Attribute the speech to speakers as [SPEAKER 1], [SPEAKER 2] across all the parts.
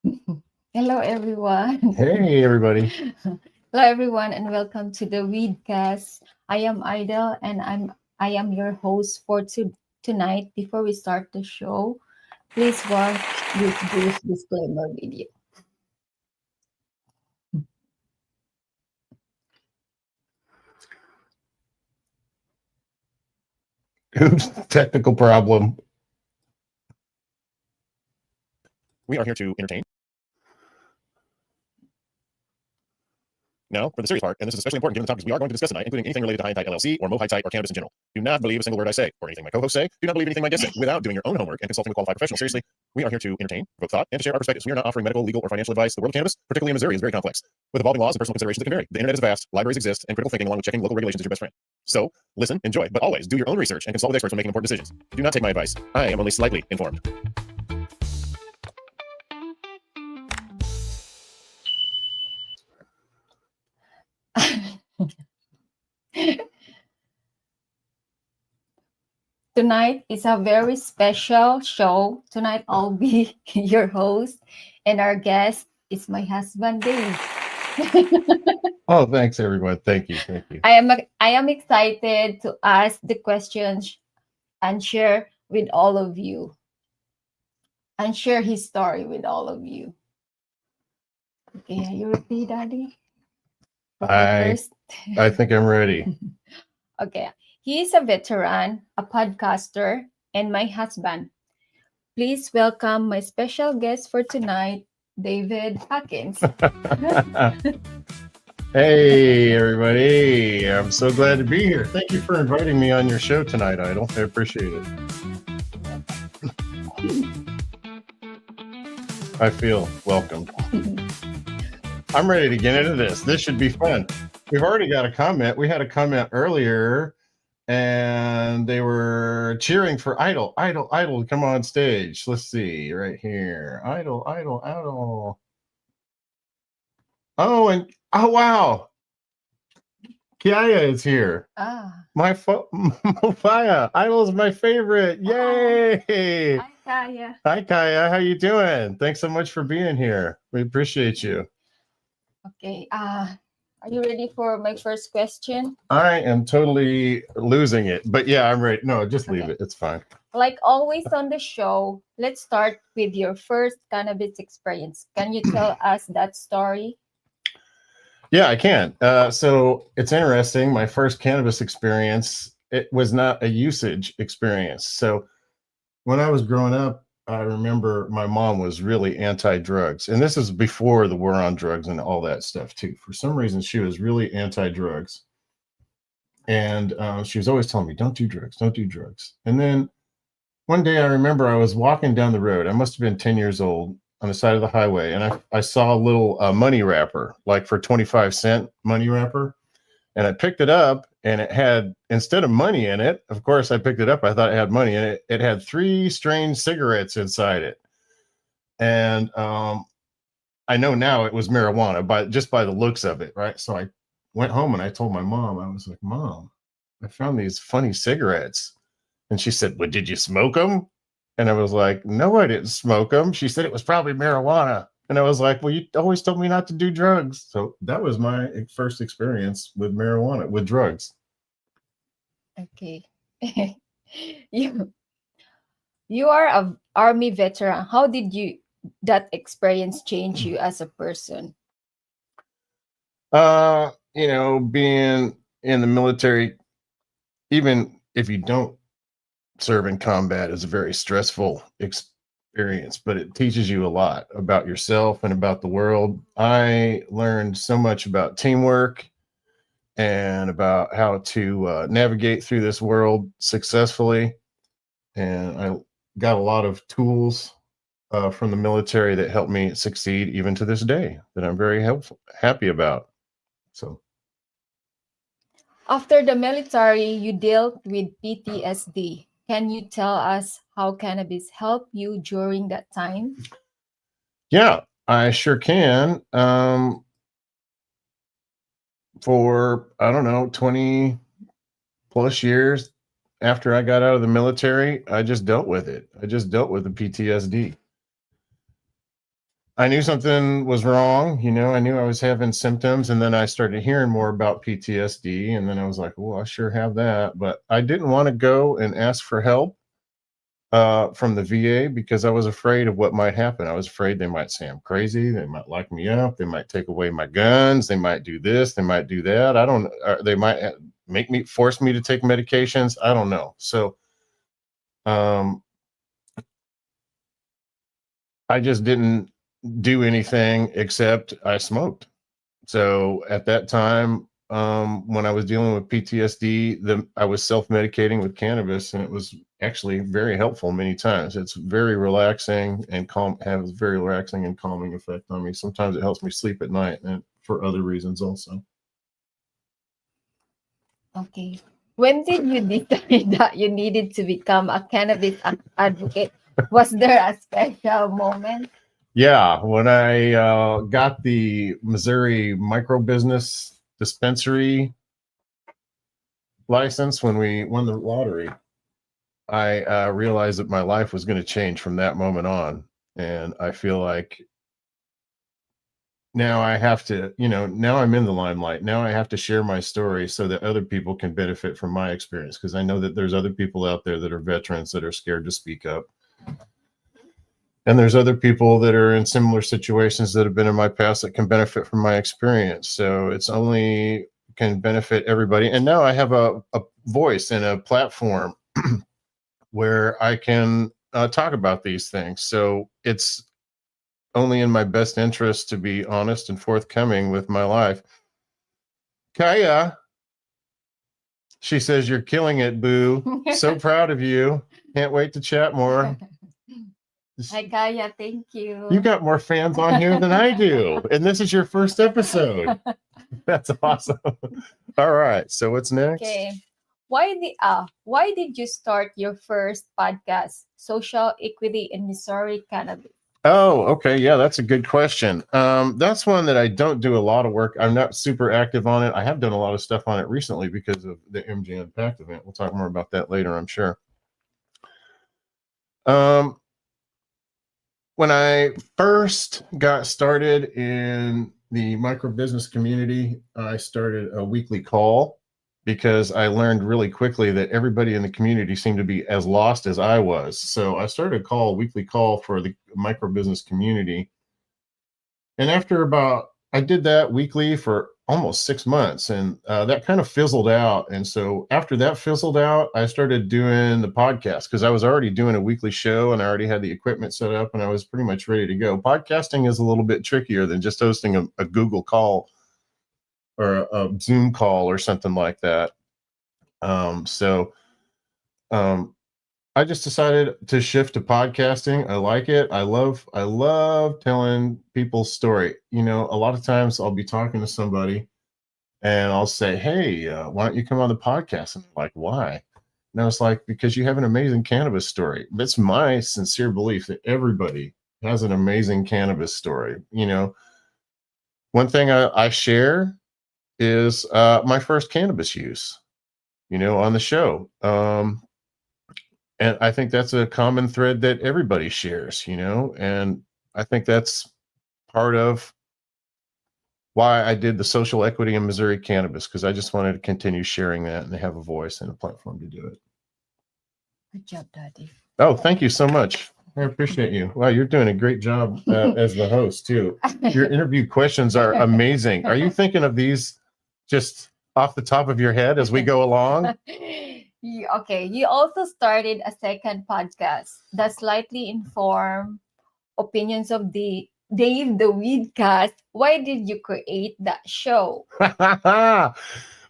[SPEAKER 1] Hello, everyone.
[SPEAKER 2] Hey, everybody.
[SPEAKER 1] Hello, everyone, and welcome to the Weedcast. I am Aidyl, and I am your host for tonight. Before we start the show, please watch this brief disclaimer video.
[SPEAKER 2] Oops, technical problem.
[SPEAKER 3] We are here to entertain. Now, for the serious part, and this is especially important given the topics we are going to discuss tonight, including anything related to High Tide LLC or Mo High Tide or cannabis in general. Do not believe a single word I say or anything my co-hosts say. Do not believe anything my guests say without doing your own homework and consulting with qualified professionals. Seriously, we are here to entertain, provoke thought, and to share our perspectives. We are not offering medical, legal, or financial advice. The world of cannabis, particularly in Missouri, is very complex, with evolving laws and personal considerations that can vary. The internet is vast, libraries exist, and critical thinking along with checking local regulations is your best friend. So, listen, enjoy, but always do your own research and consult with experts when making important decisions. Do not take my advice. I am only slightly informed.
[SPEAKER 1] Tonight is a very special show. Tonight, I'll be your host, and our guest is my husband, Dave.
[SPEAKER 2] Oh, thanks, everyone. Thank you. Thank you.
[SPEAKER 1] I am excited to ask the questions and share with all of you and share his story with all of you. Okay, are you ready, Daddy?
[SPEAKER 2] I
[SPEAKER 1] First.
[SPEAKER 2] I think I'm ready.
[SPEAKER 1] Okay, he is a veteran, a podcaster, and my husband. Please welcome my special guest for tonight, David Huckins.
[SPEAKER 2] Hey, everybody. I'm so glad to be here. Thank you for inviting me on your show tonight, Idol. I appreciate it. I feel welcome. I'm ready to get into this. This should be fun. We've already got a comment. We had a comment earlier, and they were cheering for Idol. Idol, Idol, come on stage. Let's see, right here. Idol, Idol, Idol. Oh, and oh wow, Kiaya is here. My Mofaya, Idol is my favorite. Yay!
[SPEAKER 1] Hi, Kaya.
[SPEAKER 2] Hi, Kaya. How you doing? Thanks so much for being here. We appreciate you.
[SPEAKER 1] Okay. Are you ready for my first question?
[SPEAKER 2] I am totally losing it, but yeah, I'm ready. No, just leave
[SPEAKER 1] Okay.
[SPEAKER 2] it. It's fine.
[SPEAKER 1] Like always on the show, let's start with your first cannabis experience. Can you tell us that story?
[SPEAKER 2] Yeah, I can. So it's interesting. My first cannabis experience, it was not a usage experience. So when I was growing up, I remember my mom was really anti-drugs, and this is before the war on drugs and all that stuff too. For some reason, she was really anti-drugs, and she was always telling me, "Don't do drugs, don't do drugs." And then one day, I remember I was walking down the road. I must have been 10 years old on the side of the highway, and I saw a little money wrapper, like for 25-cent money wrapper, and I picked it up, and it had, instead of money in it, of course I picked it up, I thought it had money in it. It had 3 strange cigarettes inside it, and I know now it was marijuana just by the looks of it, right? So I went home and I told my mom. I was like, "Mom, I found these funny cigarettes," and she said, "Well, did you smoke them?" And I was like, "No, I didn't smoke them." She said it was probably marijuana. And I was like, "Well, you always told me not to do drugs." So that was my first experience with marijuana, with drugs.
[SPEAKER 1] Okay. you you are a army veteran. How did that experience change you as a person?
[SPEAKER 2] Being in the military, even if you don't serve in combat, is a very stressful experience, but it teaches you a lot about yourself and about the world. I learned so much about teamwork and about how to navigate through this world successfully. And I got a lot of tools from the military that helped me succeed even to this day that I'm very happy about. So
[SPEAKER 1] After the military, you dealt with PTSD. Can you tell us how cannabis helped you during that time?
[SPEAKER 2] yeah, I sure can. For, I don't know, 20 plus years after I got out of the military, I just dealt with it. I just dealt with the PTSD. I knew something was wrong. I knew I was having symptoms, and then I started hearing more about PTSD, and then I was like, well, I sure have that. But I didn't want to go and ask for help from the VA because I was afraid of what might happen. I was afraid they might say I'm crazy. They might lock me up. They might take away my guns. They might do this. They might do that. I don't. They might force me to take medications. I don't know. So, I just didn't do anything except I smoked. So at that time, when I was dealing with PTSD, I was self-medicating with cannabis, and it was actually very helpful many times. It's very relaxing and has very relaxing and calming effect on me. Sometimes it helps me sleep at night, and for other reasons also.
[SPEAKER 1] Okay. When did you decide that you needed to become a cannabis advocate? Was there a special moment?
[SPEAKER 2] Yeah, when I got the Missouri micro business dispensary license, when we won the lottery, I realized that my life was going to change from that moment on. And I feel like now I have to, now I'm in the limelight. Now I have to share my story so that other people can benefit from my experience. Because I know that there's other people out there that are veterans that are scared to speak up. And there's other people that are in similar situations that have been in my past that can benefit from my experience. So it's only can benefit everybody. And now I have a voice and a platform where I can talk about these things. So it's only in my best interest to be honest and forthcoming with my life. Kaya, she says, you're killing it, boo. So proud of you. Can't wait to chat more.
[SPEAKER 1] Hi, Kaya. Thank you.
[SPEAKER 2] You got more fans on here than I do. And this is your first episode. That's awesome. All right. So what's next?
[SPEAKER 1] Okay. Why did you start your first podcast, Social Equity in Missouri, Cannabis?
[SPEAKER 2] Oh, okay. Yeah, that's a good question. That's one that I don't do a lot of work. I'm not super active on it. I have done a lot of stuff on it recently because of the MJ Unpacked event. We'll talk more about that later, I'm sure. When I first got started in the micro business community, I started a weekly call because I learned really quickly that everybody in the community seemed to be as lost as I was. So I started a weekly call for the micro business community. And I did that weekly for almost 6 months, and that kind of fizzled out. And so after that fizzled out, I started doing the podcast because I was already doing a weekly show and I already had the equipment set up and I was pretty much ready to go. Podcasting is a little bit trickier than just hosting a Google call or a Zoom call or something like that. I just decided to shift to podcasting. I like it. I love telling people's story. A lot of times I'll be talking to somebody and I'll say, hey, why don't you come on the podcast? And they're like, why? And I was like, because you have an amazing cannabis story. That's my sincere belief that everybody has an amazing cannabis story. One thing I share is my first cannabis use, on the show. And I think that's a common thread that everybody shares, and I think that's part of why I did the social equity in Missouri cannabis, because I just wanted to continue sharing that and have a voice and a platform to do it.
[SPEAKER 1] Good job, Daddy.
[SPEAKER 2] Oh, thank you so much. I appreciate you. Wow, you're doing a great job as the host too. Your interview questions are amazing. Are you thinking of these just off the top of your head as we go along?
[SPEAKER 1] You also started a second podcast, the Slightly Informed Opinions of Dave the Weedcast. Why did you create that show?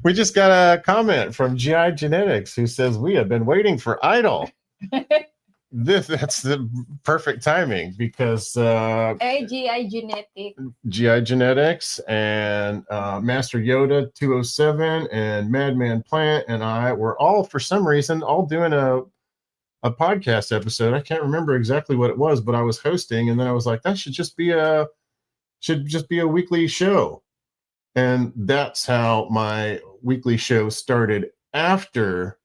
[SPEAKER 2] We just got a comment from GI Genetics who says we have been waiting for Aidyl. That's the perfect timing because
[SPEAKER 1] GI
[SPEAKER 2] Genetics and Master Yoda 207 and Madman Plant and I were all, for some reason, all doing a podcast episode. I can't remember exactly what it was, but I was hosting, and then I was like, that should just be a weekly show. And that's how my weekly show started after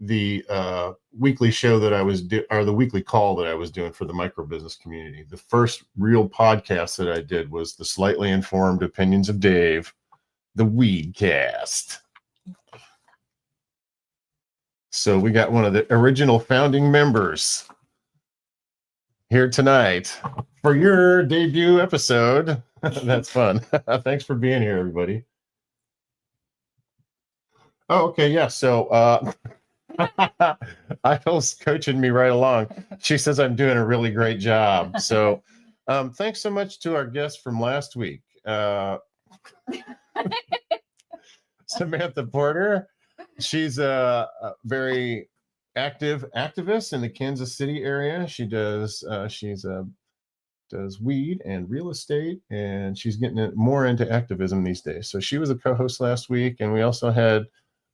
[SPEAKER 2] the weekly show that I was or the weekly call that I was doing for the micro business community. The first real podcast that I did was the Slightly Informed Opinions of Dave, the Weedcast. So we got one of the original founding members here tonight for your debut episode. That's fun. Thanks for being here, everybody. Oh, okay. Yeah. So Idyl's coaching me right along. She says I'm doing a really great job. So thanks so much to our guest from last week, Samantha Porter. She's a very active activist in the Kansas City area. She does does weed and real estate, and she's getting more into activism these days. So she was a co-host last week, and we also had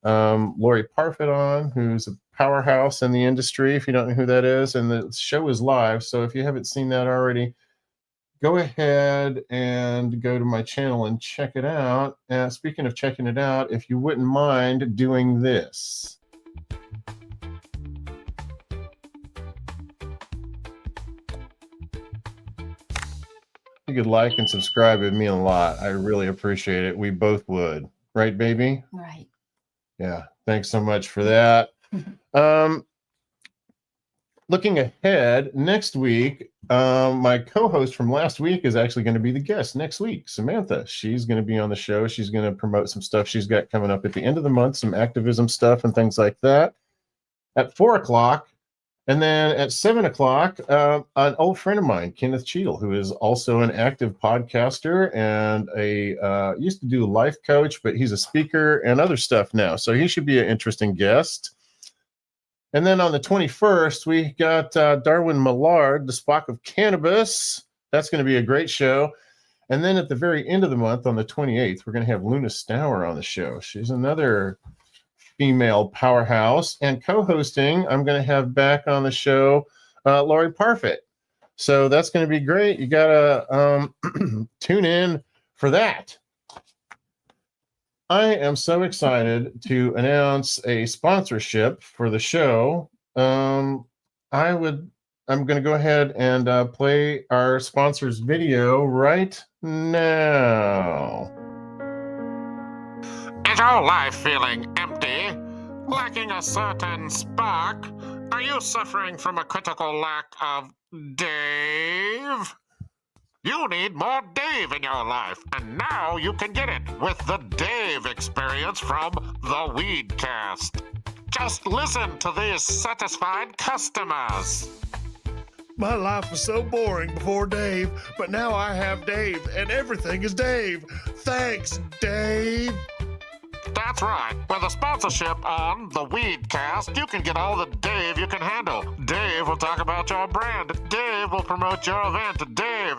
[SPEAKER 2] Lori Parfit on, who's a powerhouse in the industry, if you don't know who that is. And the show is live, so if you haven't seen that already, go ahead and go to my channel and check it out. Speaking of checking it out, if you wouldn't mind doing this. You could like and subscribe. It'd mean a lot. I really appreciate it. We both would. Right, baby?
[SPEAKER 1] Right.
[SPEAKER 2] Yeah. Thanks so much for that. Looking ahead, next week, my co-host from last week is actually going to be the guest next week, Samantha. She's going to be on the show. She's going to promote some stuff she's got coming up at the end of the month, some activism stuff and things like that. At 4 o'clock, and then at 7 o'clock, an old friend of mine, Kenneth Cheadle, who is also an active podcaster and used to do life coach, but he's a speaker and other stuff now. So he should be an interesting guest. And then on the 21st, we got Darwin Millard, the Spock of Cannabis. That's going to be a great show. And then at the very end of the month, on the 28th, we're going to have Luna Stour on the show. She's another female powerhouse. And co-hosting, I'm going to have back on the show Lori Parfit. So that's going to be great. You got to tune in for that. I am so excited to announce a sponsorship for the show. I'm going to go ahead and play our sponsor's video right now.
[SPEAKER 4] Is your life feeling empty? Lacking a certain spark? Are you suffering from a critical lack of Dave? You need more Dave in your life, and now you can get it with the Dave experience from the Weedcast. Just listen to these satisfied customers.
[SPEAKER 5] My life was so boring before Dave, but now I have Dave, and everything is Dave. Thanks, Dave.
[SPEAKER 4] That's right. With a sponsorship on the Weedcast, you can get all the Dave you can handle. Dave will talk about your brand. Dave will promote your event. Dave.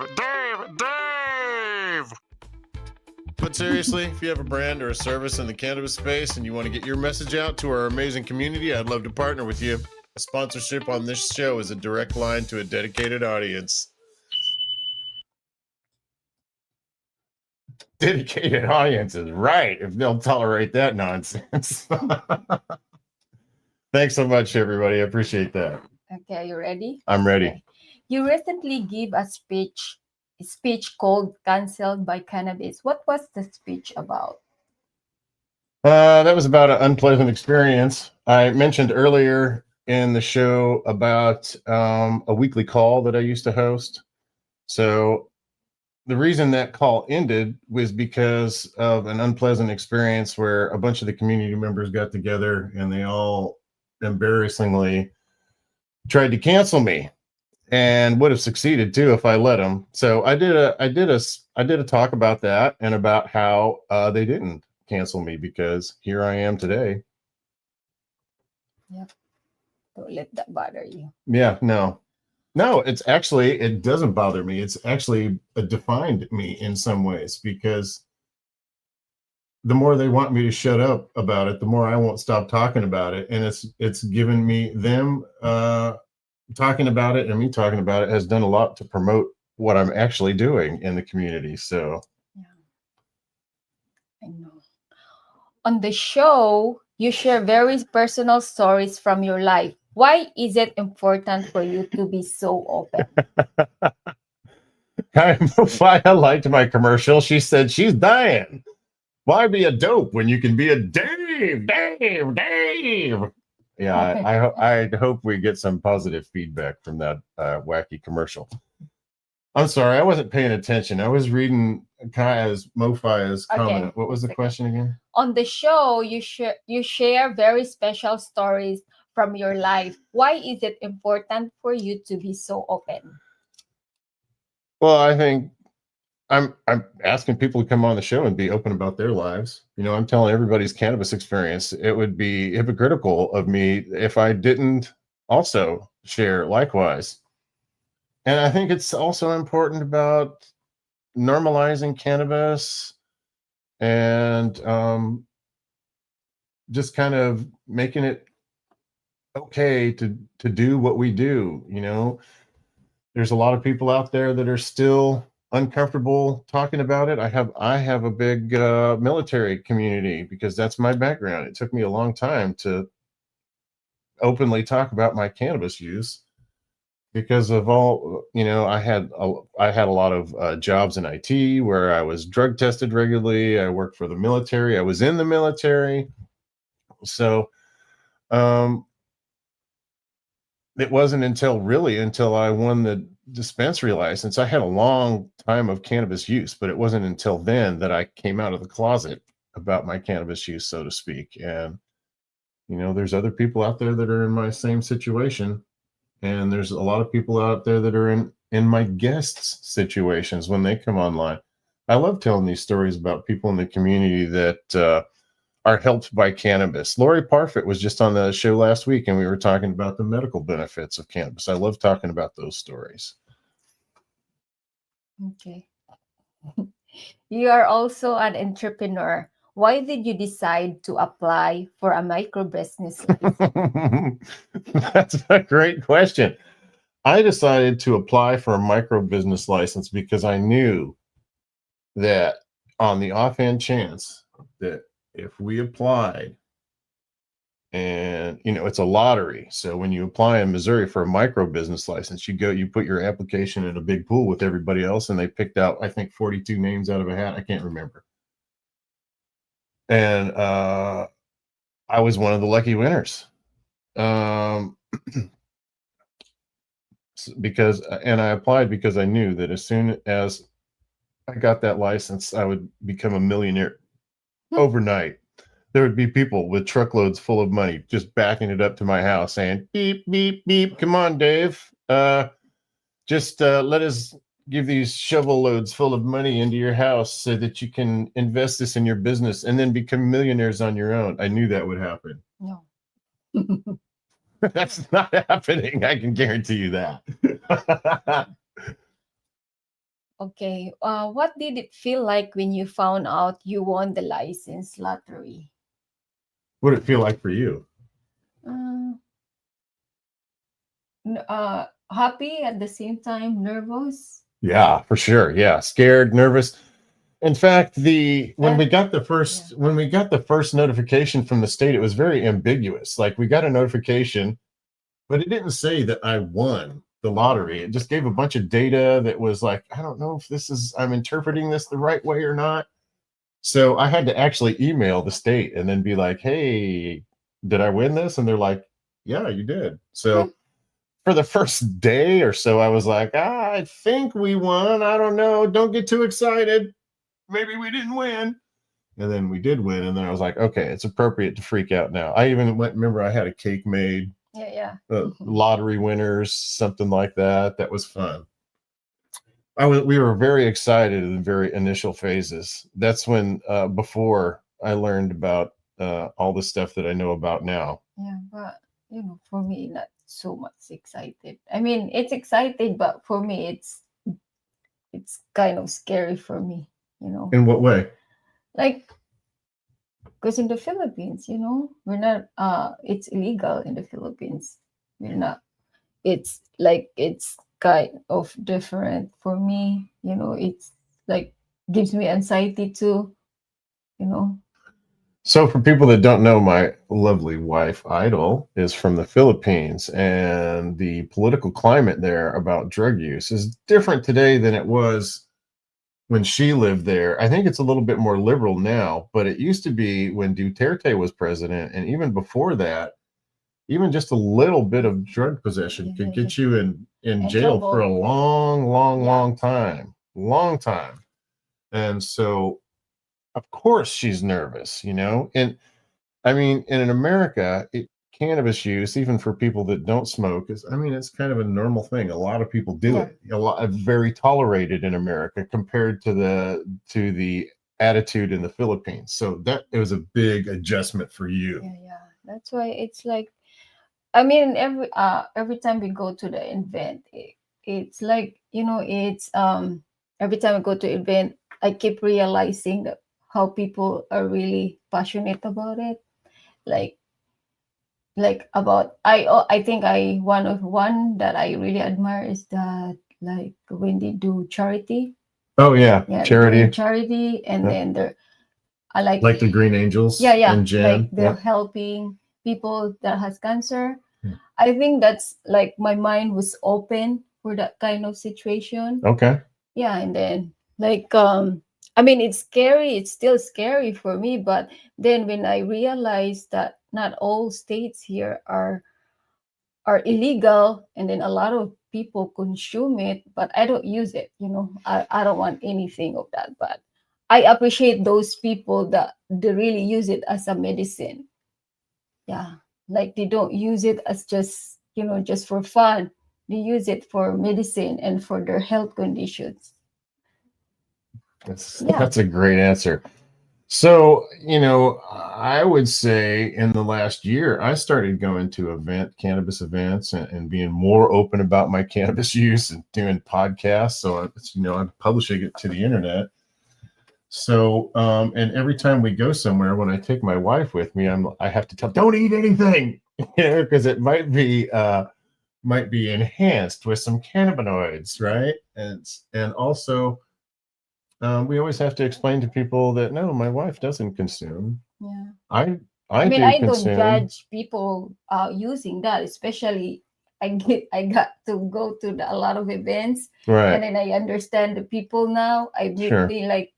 [SPEAKER 2] But seriously, if you have a brand or a service in the cannabis space and you want to get your message out to our amazing community, I'd love to partner with you. A sponsorship on this show is a direct line to a dedicated audience. Dedicated audience is right, if they'll tolerate that nonsense. Thanks so much, everybody. I appreciate that.
[SPEAKER 1] Okay, are you ready?
[SPEAKER 2] I'm ready.
[SPEAKER 1] Okay. You recently gave a speech called Cancelled by Cannabis. What was the speech about?
[SPEAKER 2] That was about an unpleasant experience. I mentioned earlier in the show about a weekly call that I used to host. So the reason that call ended was because of an unpleasant experience where a bunch of the community members got together and they all embarrassingly tried to cancel me, and would have succeeded too if I let them. So I did a talk about that and about how they didn't cancel me, because here I am today.
[SPEAKER 1] Yep. Don't let that bother you.
[SPEAKER 2] Yeah, no, it doesn't bother me. It's actually defined me in some ways, because the more they want me to shut up about it, the more I won't stop talking about it. And it's given me them talking about it, and me talking about it has done a lot to promote what I'm actually doing in the community. So
[SPEAKER 1] yeah, I know. On the show, you share very personal stories from your life. Why is it important for you to be so open?
[SPEAKER 2] Kind of why I liked my commercial. She said she's dying. Why be a dope when you can be a Dave? Yeah, I hope we get some positive feedback from that wacky commercial. I'm sorry, I wasn't paying attention. I was reading Kaya's Mofia's comment.
[SPEAKER 1] Okay,
[SPEAKER 2] What was the question again?
[SPEAKER 1] On the show, you share very special stories from your life. Why is it important for you to be so open?
[SPEAKER 2] Well, I think I'm asking people to come on the show and be open about their lives. You know, I'm telling everybody's cannabis experience. It would be hypocritical of me if I didn't also share likewise. And I think it's also important about normalizing cannabis and just kind of making it okay to do what we do. You know, there's a lot of people out there that are still uncomfortable talking about it. I have a big military community because that's my background. It took me a long time to openly talk about my cannabis use because of all, you know, I had a lot of jobs in IT where I was drug tested regularly. I worked for the military. I was in the military. So it wasn't until I won the dispensary license. I had a long time of cannabis use, but it wasn't until then that I came out of the closet about my cannabis use, so to speak. And, you know, there's other people out there that are in my same situation. And there's a lot of people out there that are in my guests' situations when they come online. I love telling these stories about people in the community that are helped by cannabis. Lori Parfit was just on the show last week, and we were talking about the medical benefits of cannabis. I love talking about those stories.
[SPEAKER 1] Okay. You are also an entrepreneur. Why did you decide to apply for a micro business license?
[SPEAKER 2] That's a great question. I decided to apply for a micro business license because I knew that on the offhand chance that if we applied, and you know, it's a lottery. So when you apply in Missouri for a micro business license, you put your application in a big pool with everybody else, and they picked out, I think, 42 names out of a hat. I can't remember. And I was one of the lucky winners. Because and I applied because I knew that as soon as I got that license, I would become a millionaire overnight. There would be people with truckloads full of money just backing it up to my house saying, beep, beep, beep. Come on, Dave. Just let us give these shovel loads full of money into your house so that you can invest this in your business and then become millionaires on your own. I knew that would happen.
[SPEAKER 1] No.
[SPEAKER 2] That's not happening. I can guarantee you that.
[SPEAKER 1] Okay. What did it feel like when you found out you won the license lottery?
[SPEAKER 2] What did it feel like for you?
[SPEAKER 1] Happy at the same time, nervous.
[SPEAKER 2] Yeah, for sure. Yeah, scared, nervous. In fact, when we got the first notification from the state, it was very ambiguous. Like, we got a notification, but it didn't say that I won the lottery. It just gave a bunch of data that was like, I don't know if I'm interpreting this the right way or not. So I had to actually email the state and then be like, hey, did I win this? And they're like, yeah, you did. So for the first day or so, I was like, I think we won. I don't know. Don't get too excited. Maybe we didn't win. And then we did win. And then I was like, okay, it's appropriate to freak out now. I even remember I had a cake made.
[SPEAKER 1] Yeah.
[SPEAKER 2] Lottery winners, something like that. That was fun. We were very excited in the very initial phases. That's when before I learned about all the stuff that I know about now.
[SPEAKER 1] Yeah, but for me, not so much excited. I mean, it's excited, but for me, it's kind of scary for me.
[SPEAKER 2] In what way?
[SPEAKER 1] Like, because in the Philippines, we're not. It's illegal in the Philippines. We're not. It's like it's kind of different for me. It's like gives me anxiety too.
[SPEAKER 2] So, for people that don't know, my lovely wife, Aidyl, is from the Philippines, and the political climate there about drug use is different today than it was when she lived there. I think it's a little bit more liberal now, but it used to be when Duterte was president, and even before that, even just a little bit of drug possession could get you in jail for a
[SPEAKER 1] trouble.
[SPEAKER 2] long, long,
[SPEAKER 1] Yeah.
[SPEAKER 2] long time. And so, of course, she's nervous, and I mean, in America, cannabis use, even for people that don't smoke, it's kind of a normal thing. A lot of people do
[SPEAKER 1] Yeah.
[SPEAKER 2] it. A lot, very tolerated in America compared to the attitude in the Philippines. So that it was a big adjustment for you.
[SPEAKER 1] Yeah. That's why it's like, I mean, every time we go to the event, it's like, it's every time I go to event, I keep realizing that how people are really passionate about it. Like about I think one that I really admire is that, like, when they do charity.
[SPEAKER 2] Oh yeah,
[SPEAKER 1] Yeah,
[SPEAKER 2] charity,
[SPEAKER 1] doing charity, and
[SPEAKER 2] Yeah.
[SPEAKER 1] then they're I
[SPEAKER 2] like the Green Angels.
[SPEAKER 1] yeah,
[SPEAKER 2] and Jen.
[SPEAKER 1] like they're
[SPEAKER 2] Yeah.
[SPEAKER 1] helping people that has cancer.
[SPEAKER 2] Hmm.
[SPEAKER 1] I think that's like my mind was open for that kind of situation.
[SPEAKER 2] Okay.
[SPEAKER 1] Yeah, and then like I mean, it's scary, it's still scary for me, but then when I realized that not all states here are illegal, and then a lot of people consume it, but I don't use it, I don't want anything of that, but I appreciate those people that they really use it as a medicine. Yeah, like they don't use it as just, just for fun. They use it for medicine and for their health conditions. Yeah.
[SPEAKER 2] That's a great answer. So, I would say in the last year, I started going to cannabis events, and being more open about my cannabis use and doing podcasts. So, I'm publishing it to the internet. So, and every time we go somewhere, when I take my wife with me, I have to tell, don't eat anything, because it might be enhanced with some cannabinoids, right? And also, we always have to explain to people that no, my wife doesn't consume.
[SPEAKER 1] Yeah.
[SPEAKER 2] I
[SPEAKER 1] mean,
[SPEAKER 2] do
[SPEAKER 1] I
[SPEAKER 2] consume.
[SPEAKER 1] don't judge people using that, especially I got to go to a lot of events,
[SPEAKER 2] Right.
[SPEAKER 1] and then I understand the people now. I
[SPEAKER 2] Sure.
[SPEAKER 1] really like,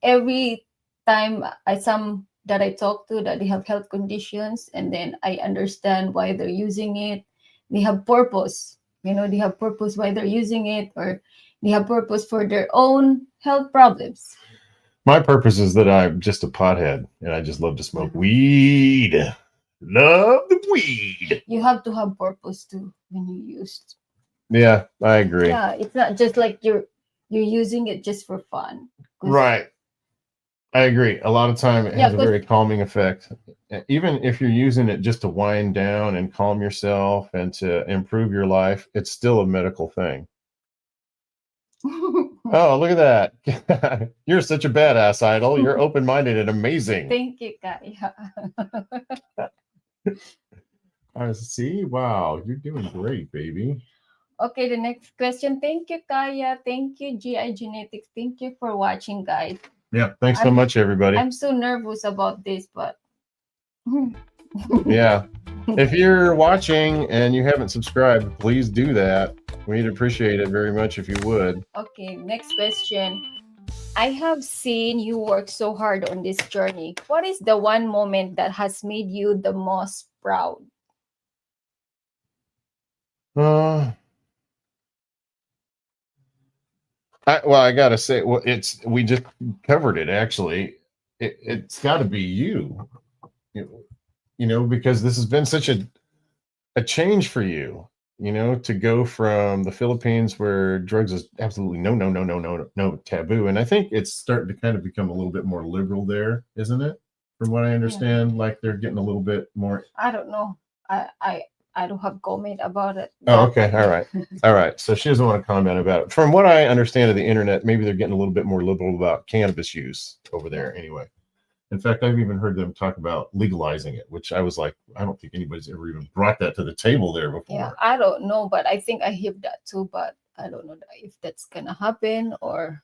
[SPEAKER 1] every time some that I talk to that they have health conditions, and then I understand why they're using it. They have purpose, they have purpose why they're using it, or they have purpose for their own health problems.
[SPEAKER 2] My purpose is that I'm just a pothead, and I just love to smoke weed. Love the weed.
[SPEAKER 1] You have to have purpose too when you use.
[SPEAKER 2] Yeah, I agree.
[SPEAKER 1] Yeah, it's not just like you're using it just for fun.
[SPEAKER 2] Right. I agree. A lot of time it has a
[SPEAKER 1] 'cause-
[SPEAKER 2] very calming effect. Even if you're using it just to wind down and calm yourself and to improve your life, it's still a medical thing. Oh, look at that. You're such a badass, Aidyl. You're open-minded and amazing.
[SPEAKER 1] Thank you, Kaya.
[SPEAKER 2] See, wow, you're doing great, baby.
[SPEAKER 1] Okay, the next question. Thank you, Kaya. Thank you, GI Genetics. Thank you for watching, guys.
[SPEAKER 2] Yeah, thanks so much, everybody.
[SPEAKER 1] I'm so nervous about this, but
[SPEAKER 2] yeah. If you're watching and you haven't subscribed, please do that. We'd appreciate it very much if you would.
[SPEAKER 1] Okay, next question. I have seen you work so hard on this journey. What is the one moment that has made you the most proud?
[SPEAKER 2] I gotta say, well, we just covered it. Actually, it's got to be you. Because this has been such a change for you. To go from the Philippines, where drugs is absolutely no taboo, and I think it's starting to kind of become a little bit more liberal there, isn't it? From what I understand, like they're getting a little bit more.
[SPEAKER 1] I don't know. I don't have comment about it.
[SPEAKER 2] Oh, okay. All right. So she doesn't want to comment about it. From what I understand of the internet, maybe they're getting a little bit more liberal about cannabis use over there anyway. In fact, I've even heard them talk about legalizing it, which I was like, I don't think anybody's ever even brought that to the table there before.
[SPEAKER 1] Yeah, I don't know, but I think I hear that too, but I don't know if that's gonna happen or.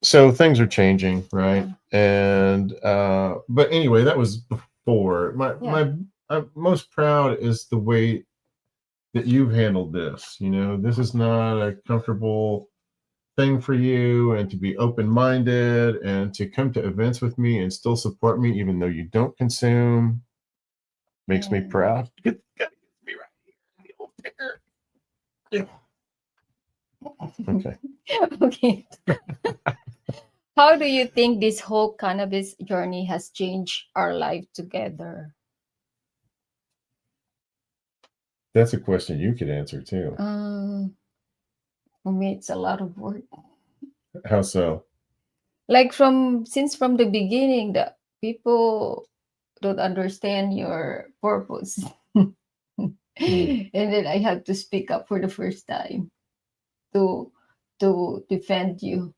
[SPEAKER 2] So things are changing, right? And but anyway, that was before. I'm most proud is the way that you've handled this. You know, this is not a comfortable thing for you, and to be open-minded and to come to events with me and still support me even though you don't consume makes me proud. Get me right here, the old picker. Yeah. Okay.
[SPEAKER 1] Okay. How do you think this whole cannabis journey has changed our life together?
[SPEAKER 2] That's a question you could answer too.
[SPEAKER 1] For me, it's a lot of work.
[SPEAKER 2] How so?
[SPEAKER 1] Like since from the beginning, the people don't understand your purpose. And then I have to speak up for the first time to defend you.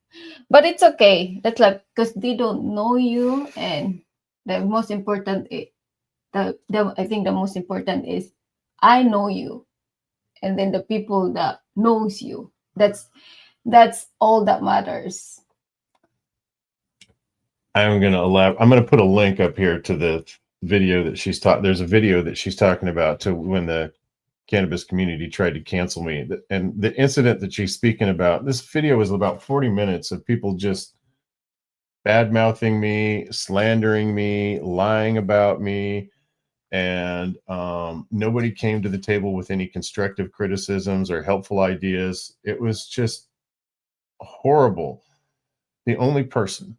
[SPEAKER 1] But it's okay. That's like because they don't know you, and the most important I think the most important is I know you, and then the people that knows you. That's all that matters.
[SPEAKER 2] I'm gonna put a link up here to the video that she's taught. There's a video that she's talking about to when the cannabis community tried to cancel me, and the incident that she's speaking about. This video was about 40 minutes of people just bad mouthing me, slandering me, lying about me, and nobody came to the table with any constructive criticisms or helpful ideas. It was just horrible. The only person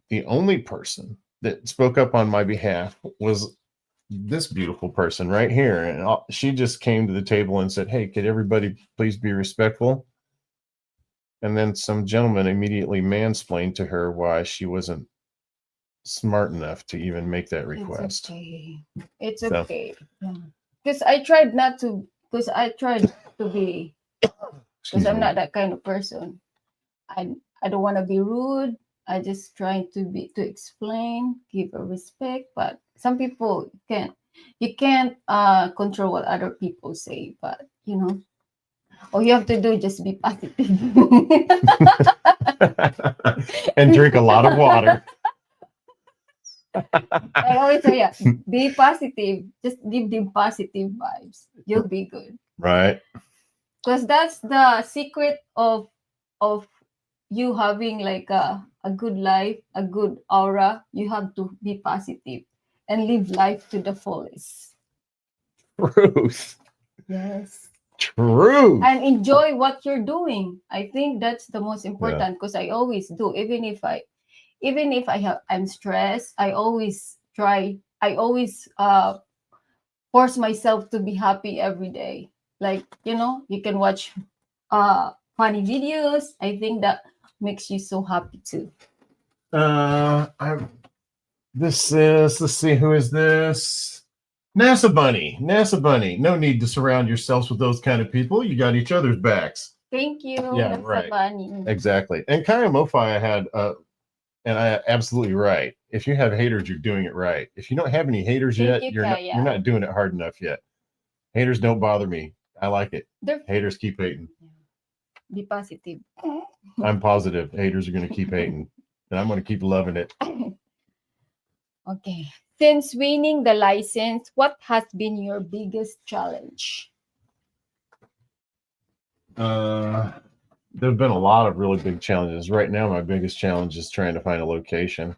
[SPEAKER 2] that spoke up on my behalf was this beautiful person right here. And she just came to the table and said, "Hey, could everybody please be respectful?" And then some gentleman immediately mansplained to her why she wasn't smart enough to even make that request.
[SPEAKER 1] It's okay. Because I tried not to, because I tried to be, because I'm not that kind of person. I don't want to be rude. I just trying to explain, give a respect, but some people you can't control what other people say, but all you have to do is just be positive.
[SPEAKER 2] And drink a lot of water.
[SPEAKER 1] I always say, yeah, be positive. Just give them positive vibes. You'll be good.
[SPEAKER 2] Right.
[SPEAKER 1] Because that's the secret of you having like a good life, a good aura. You have to be positive and live life to the fullest.
[SPEAKER 2] Truth.
[SPEAKER 1] Yes.
[SPEAKER 2] Truth.
[SPEAKER 1] And enjoy what you're doing. I think that's the most important, because I always do. Even if I'm stressed, I always force myself to be happy every day. Like, you can watch funny videos. I think that makes you so happy too.
[SPEAKER 2] Let's see, who is this? NASA Bunny. No need to surround yourselves with those kind of people. You got each other's backs.
[SPEAKER 1] Thank you.
[SPEAKER 2] Yeah,
[SPEAKER 1] NASA
[SPEAKER 2] right.
[SPEAKER 1] Bunny.
[SPEAKER 2] Exactly. And Kaya Mofi I had and I absolutely right. If you have haters, you're doing it right. If you don't have any haters yet, you're not doing it hard enough yet. Haters don't bother me. I like it. Haters keep hating.
[SPEAKER 1] Be positive.
[SPEAKER 2] I'm positive haters are going to keep hating, and I'm going to keep loving it.
[SPEAKER 1] Okay. Since winning the license, what has been your biggest challenge?
[SPEAKER 2] There have been a lot of really big challenges. Right now, my biggest challenge is trying to find a location.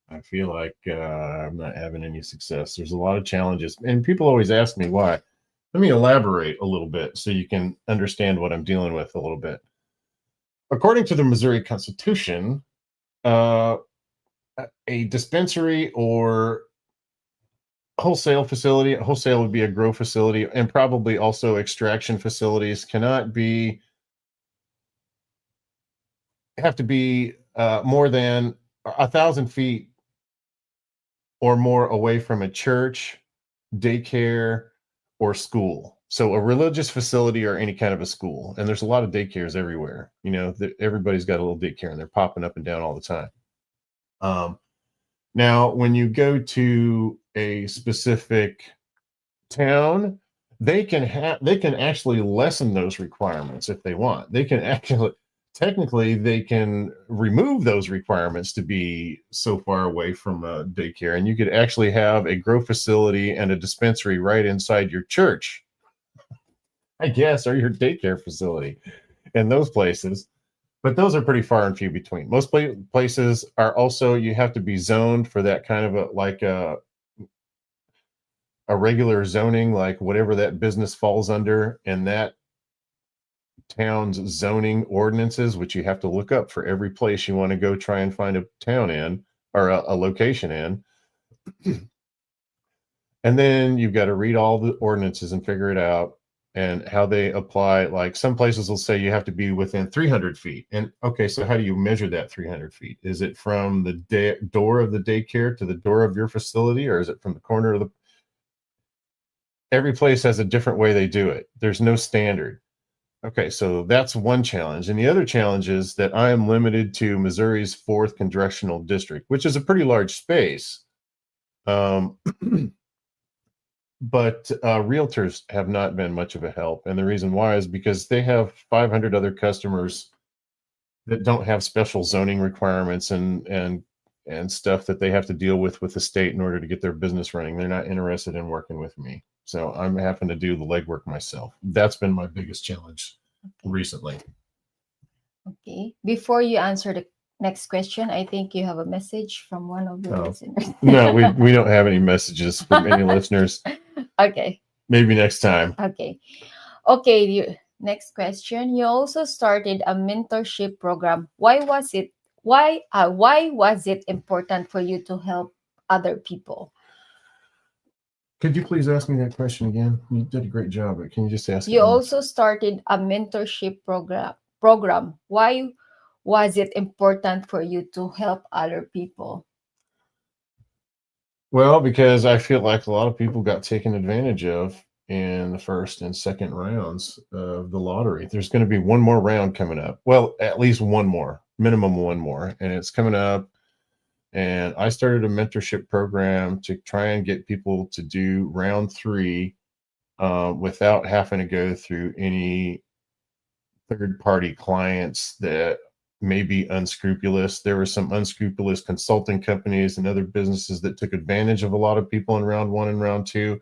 [SPEAKER 2] I feel like I'm not having any success. There's a lot of challenges, and people always ask me why. Let me elaborate a little bit so you can understand what I'm dealing with a little bit. According to the Missouri Constitution, a dispensary or wholesale facility, wholesale would be a grow facility, and probably also extraction facilities have to be more than 1,000 feet or more away from a church, daycare, or school. So a religious facility or any kind of a school. And there's a lot of daycares everywhere. Everybody's got a little daycare, and they're popping up and down all the time. Now, when you go to a specific town, they can actually lessen those requirements if they want. They can actually, technically they can remove those requirements to be so far away from a daycare, and you could actually have a grow facility and a dispensary right inside your church, I guess, or your daycare facility in those places. But those are pretty far and few between. Most places are also, you have to be zoned for that kind of a regular zoning, like whatever that business falls under, and that town's zoning ordinances, which you have to look up for every place you want to go try and find a town in, or a location in. And then you've got to read all the ordinances and figure it out and how they apply. Like some places will say you have to be within 300 feet. And okay, so how do you measure that 300 feet? Is it from the door of the daycare to the door of your facility, or is it from the corner of the... Every place has a different way they do it. There's no standard. Okay, so that's one challenge. And the other challenge is that I am limited to Missouri's 4th congressional district, which is a pretty large space. But realtors have not been much of a help. And the reason why is because they have 500 other customers that don't have special zoning requirements and stuff that they have to deal with the state in order to get their business running. They're not interested in working with me. So I'm having to do the legwork myself. That's been my biggest challenge recently.
[SPEAKER 1] Okay. Before you answer the next question, I think you have a message from one of the listeners.
[SPEAKER 2] No, we don't have any messages from any listeners.
[SPEAKER 1] Okay.
[SPEAKER 2] Maybe next time.
[SPEAKER 1] Okay. Okay. Next question. You also started a mentorship program. Why was it important for you to help other people?
[SPEAKER 2] Could you please ask me that question again? You did a great job, but can you just ask?
[SPEAKER 1] You also started a mentorship program. Why was it important for you to help other people?
[SPEAKER 2] Well, because I feel like a lot of people got taken advantage of in the first and second rounds of the lottery. There's going to be one more round coming up. Well, at least one more, minimum one more, and it's coming up. And I started a mentorship program to try and get people to do round 3 without having to go through any third-party clients that may be unscrupulous. There were some unscrupulous consulting companies and other businesses that took advantage of a lot of people in round 1 and round 2.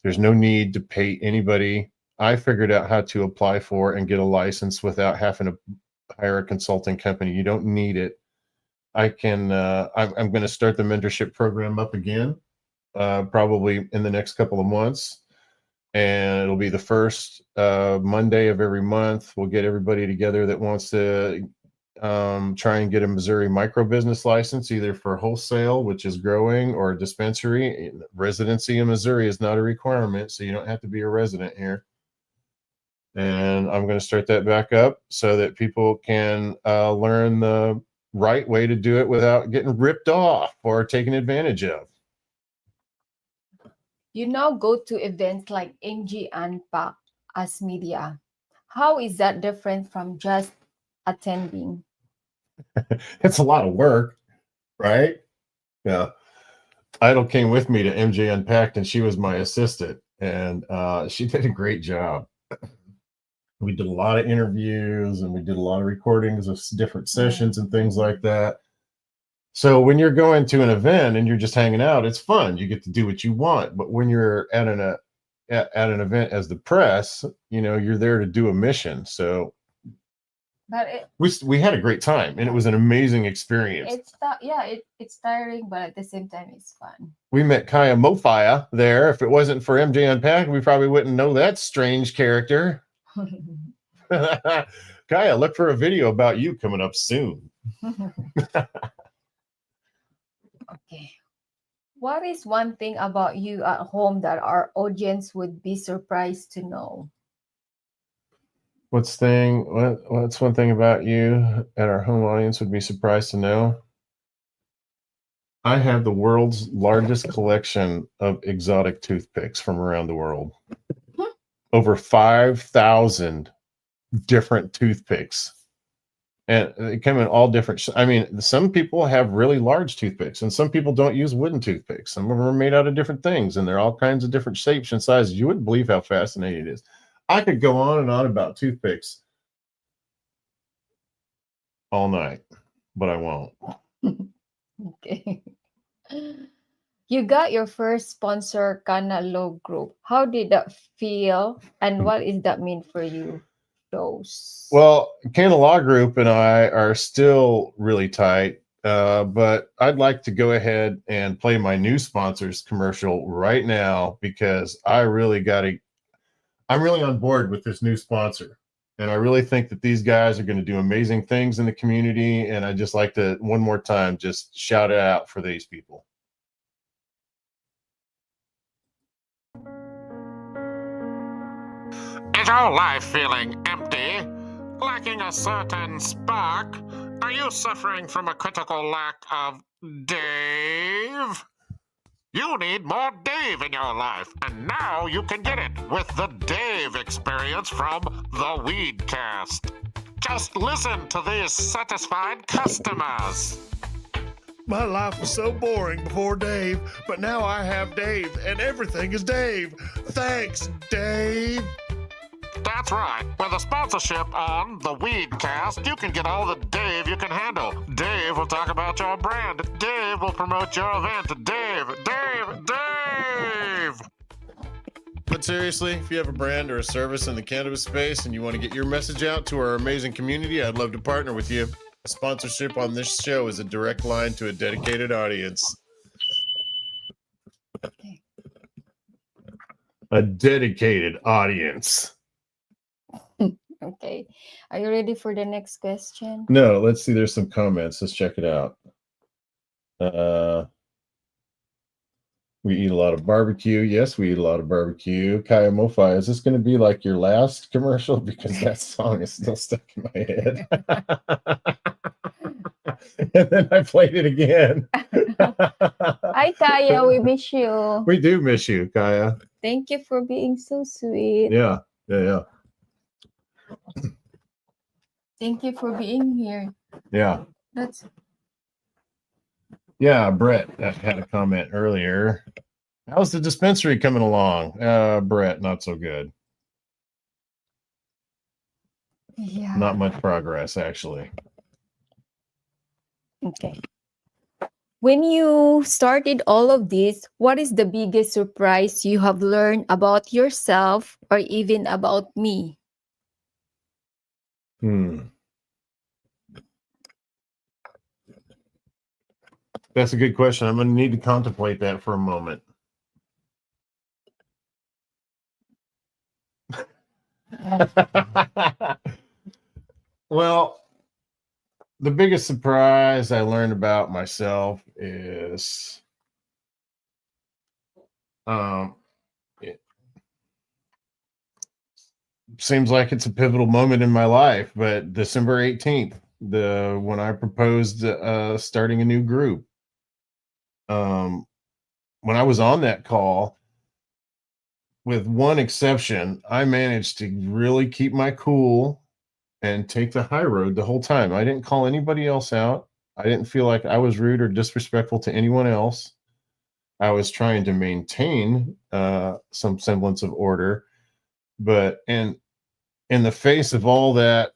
[SPEAKER 2] There's no need to pay anybody. I figured out how to apply for and get a license without having to hire a consulting company. You don't need it. I can, I'm going to start the mentorship program up again, probably in the next couple of months. And it'll be the first Monday of every month. We'll get everybody together that wants to try and get a Missouri micro business license, either for wholesale, which is growing, or a dispensary. Residency in Missouri is not a requirement, so you don't have to be a resident here. And I'm going to start that back up so that people can learn the right way to do it without getting ripped off or taken advantage of.
[SPEAKER 1] You now go to events like MG Unpacked as media. How is that different from just attending?
[SPEAKER 2] It's a lot of work, right? Yeah. Aidyl came with me to MJ Unpacked, and she was my assistant, and she did a great job. We did a lot of interviews, and we did a lot of recordings of different sessions and things like that. So when you're going to an event and you're just hanging out, it's fun. You get to do what you want. But when you're at an event as the press, you know, you're there to do a mission. So we had a great time, and it was an amazing experience.
[SPEAKER 1] It's tiring, but at the same time, it's fun.
[SPEAKER 2] We met Kaya Mofia there. If it wasn't for MJ Unpacked, we probably wouldn't know that strange character. Kaya, look for a video about you coming up soon.
[SPEAKER 1] Okay. What is one thing about you at home that our audience would be surprised to know?
[SPEAKER 2] What's one thing about you that our home audience would be surprised to know? I have the world's largest collection of exotic toothpicks from around the world. Over 5,000 different toothpicks. And they come in all different. I mean, some people have really large toothpicks, and some people don't use wooden toothpicks. Some of them are made out of different things, and they're all kinds of different shapes and sizes. You wouldn't believe how fascinating it is. I could go on and on about toothpicks all night, but I won't.
[SPEAKER 1] Okay. You got your first sponsor, Canalo Group. How did that feel, and what does that mean for you? Those.
[SPEAKER 2] Well, Canada Law Group and I are still really tight, but I'd like to go ahead and play my new sponsors commercial right now because I'm really on board with this new sponsor. And I really think that these guys are going to do amazing things in the community. And I just like to, one more time, just shout it out for these people.
[SPEAKER 4] Is your life feeling empty? Lacking a certain spark? Are you suffering from a critical lack of Dave? You need more Dave in your life, and now you can get it with the Dave experience from the Weedcast. Just listen to these satisfied customers.
[SPEAKER 5] My life was so boring before Dave, but now I have Dave, and everything is Dave. Thanks, Dave.
[SPEAKER 4] That's right. With a sponsorship on the Weedcast, you can get all the Dave you can handle. Dave will talk about your brand. Dave will promote your event. Dave.
[SPEAKER 2] But seriously, if you have a brand or a service in the cannabis space and you want to get your message out to our amazing community, I'd love to partner with you. A sponsorship on this show is a direct line to a dedicated audience.
[SPEAKER 1] Okay.
[SPEAKER 2] A dedicated audience.
[SPEAKER 1] Okay. Are you ready for the next question?
[SPEAKER 2] No, let's see. There's some comments. Let's check it out. We eat a lot of barbecue. Yes, we eat a lot of barbecue. Kaya Mofi, is this going to be like your last commercial? Because that song is still stuck in my head. And then I played it again.
[SPEAKER 1] Hi, Kaya. We miss you.
[SPEAKER 2] We do miss you, Kaya.
[SPEAKER 1] Thank you for being so sweet.
[SPEAKER 2] Yeah.
[SPEAKER 1] Thank you for being here.
[SPEAKER 2] Yeah.
[SPEAKER 1] That's
[SPEAKER 2] Brett had a comment earlier. How's the dispensary coming along? Brett, not so good.
[SPEAKER 1] yeah.
[SPEAKER 2] Not much progress, actually.
[SPEAKER 1] Okay. When you started all of this, what is the biggest surprise you have learned about yourself or even about me?
[SPEAKER 2] That's a good question. I'm going to need to contemplate that for a moment. Well, the biggest surprise I learned about myself is it seems like it's a pivotal moment in my life, but December 18th, when I proposed starting a new group. When I was on that call, with one exception, I managed to really keep my cool and take the high road the whole time. I didn't call anybody else out. I didn't feel like I was rude or disrespectful to anyone else. I was trying to maintain some semblance of order, but in the face of all that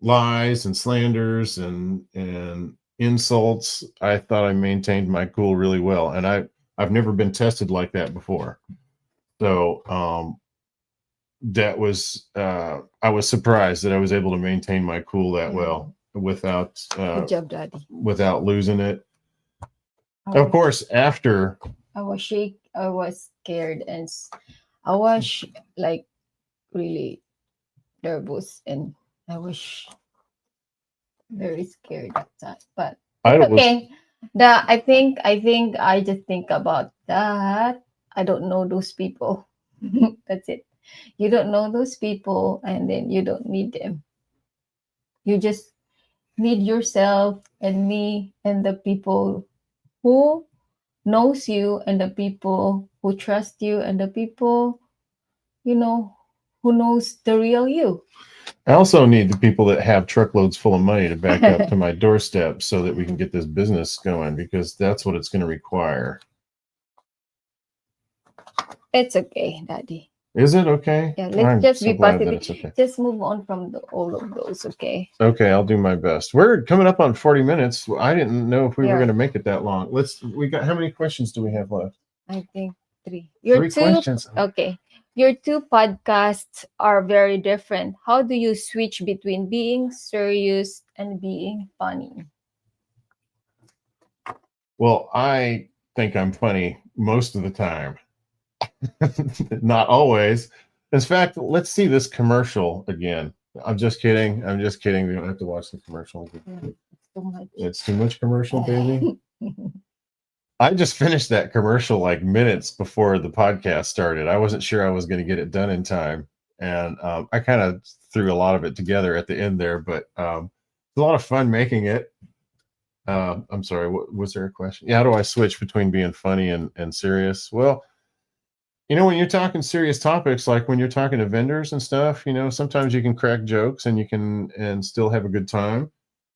[SPEAKER 2] lies and slanders and insults, I thought I maintained my cool really well, and I've never been tested like that before. So that was I was surprised that I was able to maintain my cool that well without
[SPEAKER 1] Good job, Daddy.
[SPEAKER 2] without losing it.
[SPEAKER 1] I
[SPEAKER 2] Of
[SPEAKER 1] was-
[SPEAKER 2] course, after
[SPEAKER 1] I was scared, and I was like really nervous, and I was very scared at that. But
[SPEAKER 2] I was
[SPEAKER 1] okay, I think I just think about that. I don't know those people. That's it. You don't know those people, and then you don't need them. You just need yourself and me and the people who knows you and the people who trust you and the people who knows the real you.
[SPEAKER 2] I also need the people that have truckloads full of money to back up to my doorstep so that we can get this business going, because that's what it's going to require.
[SPEAKER 1] It's okay, Daddy.
[SPEAKER 2] Is it okay?
[SPEAKER 1] Yeah, let's
[SPEAKER 2] I'm
[SPEAKER 1] just
[SPEAKER 2] so
[SPEAKER 1] be
[SPEAKER 2] glad that
[SPEAKER 1] positive.
[SPEAKER 2] it's okay.
[SPEAKER 1] Just move on from all of those, okay?
[SPEAKER 2] Okay, I'll do my best. We're coming up on 40 minutes. I didn't know if we were
[SPEAKER 1] Yeah.
[SPEAKER 2] going to make it that long. We got, how many questions do we have left?
[SPEAKER 1] I think 3. Your
[SPEAKER 2] 3
[SPEAKER 1] two
[SPEAKER 2] questions.
[SPEAKER 1] okay. Your 2 podcasts are very different. How do you switch between being serious and being funny?
[SPEAKER 2] Well, I think I'm funny most of the time. Not always. In fact, let's see this commercial again. I'm just kidding. I'm just kidding. We don't have to watch the commercial again.
[SPEAKER 1] It's too much.
[SPEAKER 2] It's too much commercial, baby. I just finished that commercial like minutes before the podcast started. I wasn't sure I was going to get it done in time. And I kind of threw a lot of it together at the end there, but it's a lot of fun making it. I'm sorry, was there a question? Yeah, how do I switch between being funny and serious? Well, you know, when you're talking serious topics, like when you're talking to vendors and stuff, you know, sometimes you can crack jokes and you can and still have a good time.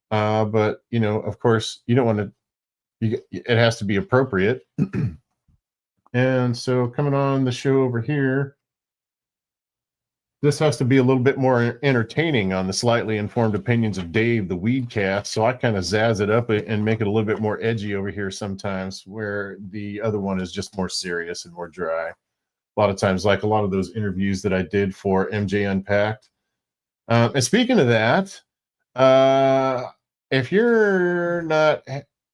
[SPEAKER 2] But you know, of course, you don't want to. It has to be appropriate. And so, coming on the show over here, this has to be a little bit more entertaining on the slightly informed opinions of Dave, the Weedcast. So I kind of zazz it up and make it a little bit more edgy over here sometimes, where the other one is just more serious and more dry. A lot of times, like a lot of those interviews that I did for MJ Unpacked. And speaking of that, if you're not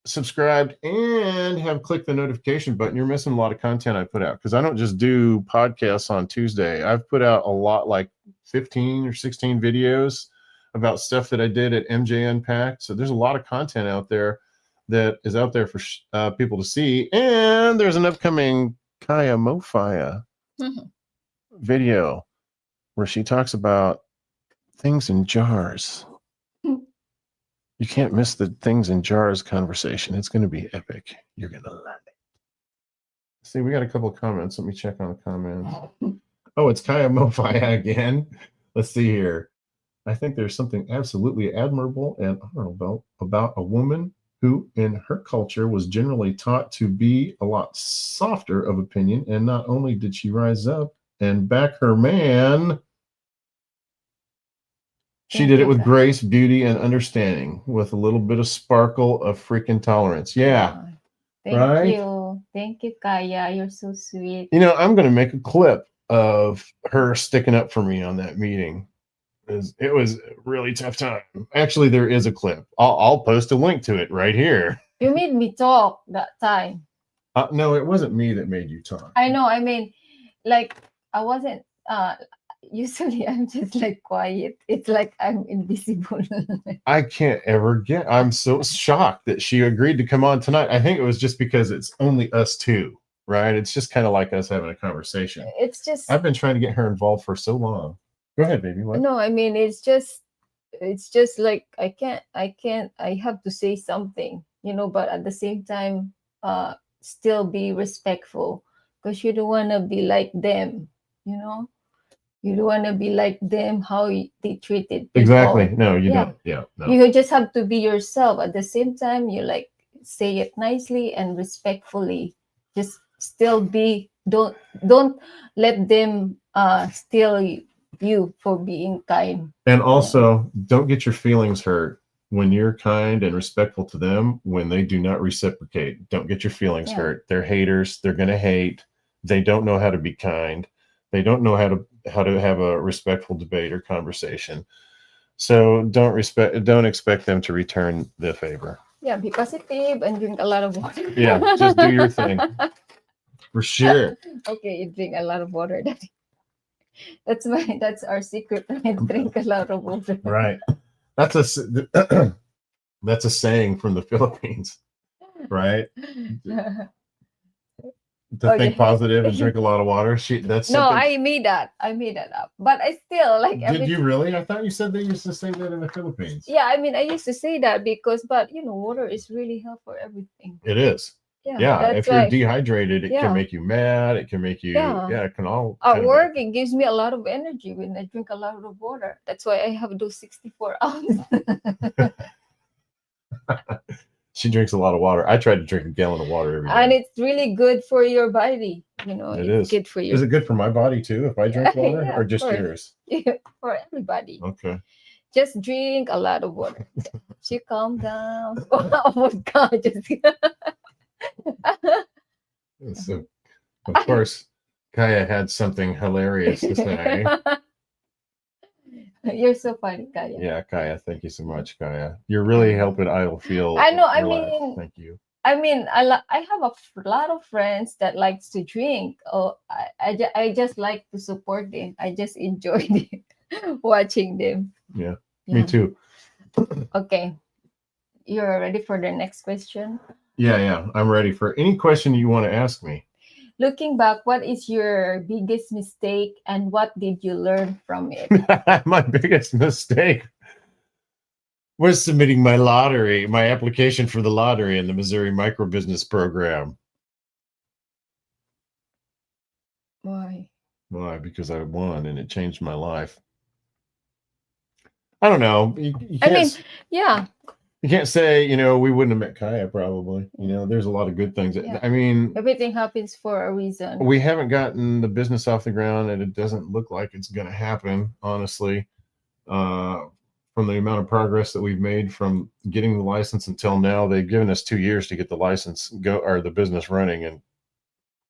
[SPEAKER 2] subscribed and have clicked the notification button, you're missing a lot of content I put out, because I don't just do podcasts on Tuesday. I've put out a lot, like 15 or 16 videos about stuff that I did at MJ Unpacked. So there's a lot of content out there that is out there for people to see. And there's an upcoming Kaya Mofaya video where she talks about things in jars. You can't miss the things in jars conversation. It's going to be epic. You're going to love it. See, we got a couple of comments. Let me check on the comments. Oh, it's Kaya Mofaya again. Let's see here. I think there's something absolutely admirable and honorable about a woman who, in her culture, was generally taught to be a lot softer of opinion. And not only did she rise up and back her man, she did it with grace, beauty, and understanding, with a little bit of sparkle of freaking tolerance. Yeah.
[SPEAKER 1] Thank you. Thank you, Kaya. You're so sweet.
[SPEAKER 2] You know, I'm going to make a clip of her sticking up for me on that meeting. It was a really tough time. Actually, there is a clip. I'll post a link to it right here.
[SPEAKER 1] You made me talk that time.
[SPEAKER 2] No, it wasn't me that made you talk.
[SPEAKER 1] I know. I mean, like, I wasn't... usually I'm just like quiet. It's like I'm invisible.
[SPEAKER 2] I can't ever I'm so shocked that she agreed to come on tonight. I think it was just because it's only us two, right? It's just kind of like us having a conversation.
[SPEAKER 1] It's just...
[SPEAKER 2] I've been trying to get her involved for so long. Go ahead, baby. What?
[SPEAKER 1] No, I mean, it's just like I have to say something, you know, but at the same time, still be respectful, because you don't want to be like them, you know. You don't want to be like them, how they treated people.
[SPEAKER 2] Exactly. No, you don't. Yeah. No.
[SPEAKER 1] You just have to be yourself. At the same time, you like say it nicely and respectfully. Just still be... Don't let them steal you for being kind.
[SPEAKER 2] And also, don't get your feelings hurt when you're kind and respectful to them when they do not reciprocate. Don't get your feelings hurt. They're haters. They're going to hate. They don't know how to be kind. They don't know how to have a respectful debate or conversation. So don't expect them to return the favor.
[SPEAKER 1] Yeah, be positive and drink a lot of water.
[SPEAKER 2] Yeah, just do your thing. For sure.
[SPEAKER 1] Okay, you drink a lot of water, Daddy. That's our secret. I drink a lot of water.
[SPEAKER 2] Right. That's a saying from the Philippines, right? To think positive and drink a lot of water.
[SPEAKER 1] I made that up. But I still like...
[SPEAKER 2] Did you really? I thought you said they used to say that in the Philippines.
[SPEAKER 1] Yeah, I mean, I used to say that but you know, water is really helpful for everything.
[SPEAKER 2] It is. Yeah, if you're dehydrated, it can make you mad. It can make you, it can all.
[SPEAKER 1] At work, it gives me a lot of energy when I drink a lot of water. That's why I have those 64 ounces.
[SPEAKER 2] She drinks a lot of water. I try to drink a gallon of water every day.
[SPEAKER 1] And it's really good for your body.
[SPEAKER 2] It
[SPEAKER 1] it's
[SPEAKER 2] is.
[SPEAKER 1] good for
[SPEAKER 2] Is
[SPEAKER 1] you.
[SPEAKER 2] it good for my body too if I drink water
[SPEAKER 1] Yeah,
[SPEAKER 2] or
[SPEAKER 1] of
[SPEAKER 2] just
[SPEAKER 1] course.
[SPEAKER 2] yours?
[SPEAKER 1] For everybody.
[SPEAKER 2] Okay.
[SPEAKER 1] Just drink a lot of water. So you calm down. Oh my God.
[SPEAKER 2] So, of course, Kaya had something hilarious to say.
[SPEAKER 1] You're so funny, Kaya.
[SPEAKER 2] Yeah, Kaya, thank you so much, Kaya. You're really helping Idle feel
[SPEAKER 1] I know.
[SPEAKER 2] relaxed. Thank you.
[SPEAKER 1] I have a lot of friends that likes to drink. Oh, I just like to support them. I just enjoy watching them.
[SPEAKER 2] Yeah,
[SPEAKER 1] Yeah.
[SPEAKER 2] me too.
[SPEAKER 1] Okay. You're ready for the next question?
[SPEAKER 2] Yeah, I'm ready for any question you want to ask me.
[SPEAKER 1] Looking back, what is your biggest mistake and what did you learn from it?
[SPEAKER 2] My biggest mistake was submitting my application for the lottery in the Missouri Microbusiness Program.
[SPEAKER 1] Why?
[SPEAKER 2] Why? Because I won and it changed my life. I don't know. You can't,
[SPEAKER 1] yeah.
[SPEAKER 2] You can't say, we wouldn't have met Kaya probably. There's a lot of good things.
[SPEAKER 1] Yeah.
[SPEAKER 2] I mean,
[SPEAKER 1] Everything happens for a reason.
[SPEAKER 2] we haven't gotten the business off the ground and it doesn't look like it's going to happen, honestly. From the amount of progress that we've made from getting the license until now, they've given us 2 years to get the license or the business running, and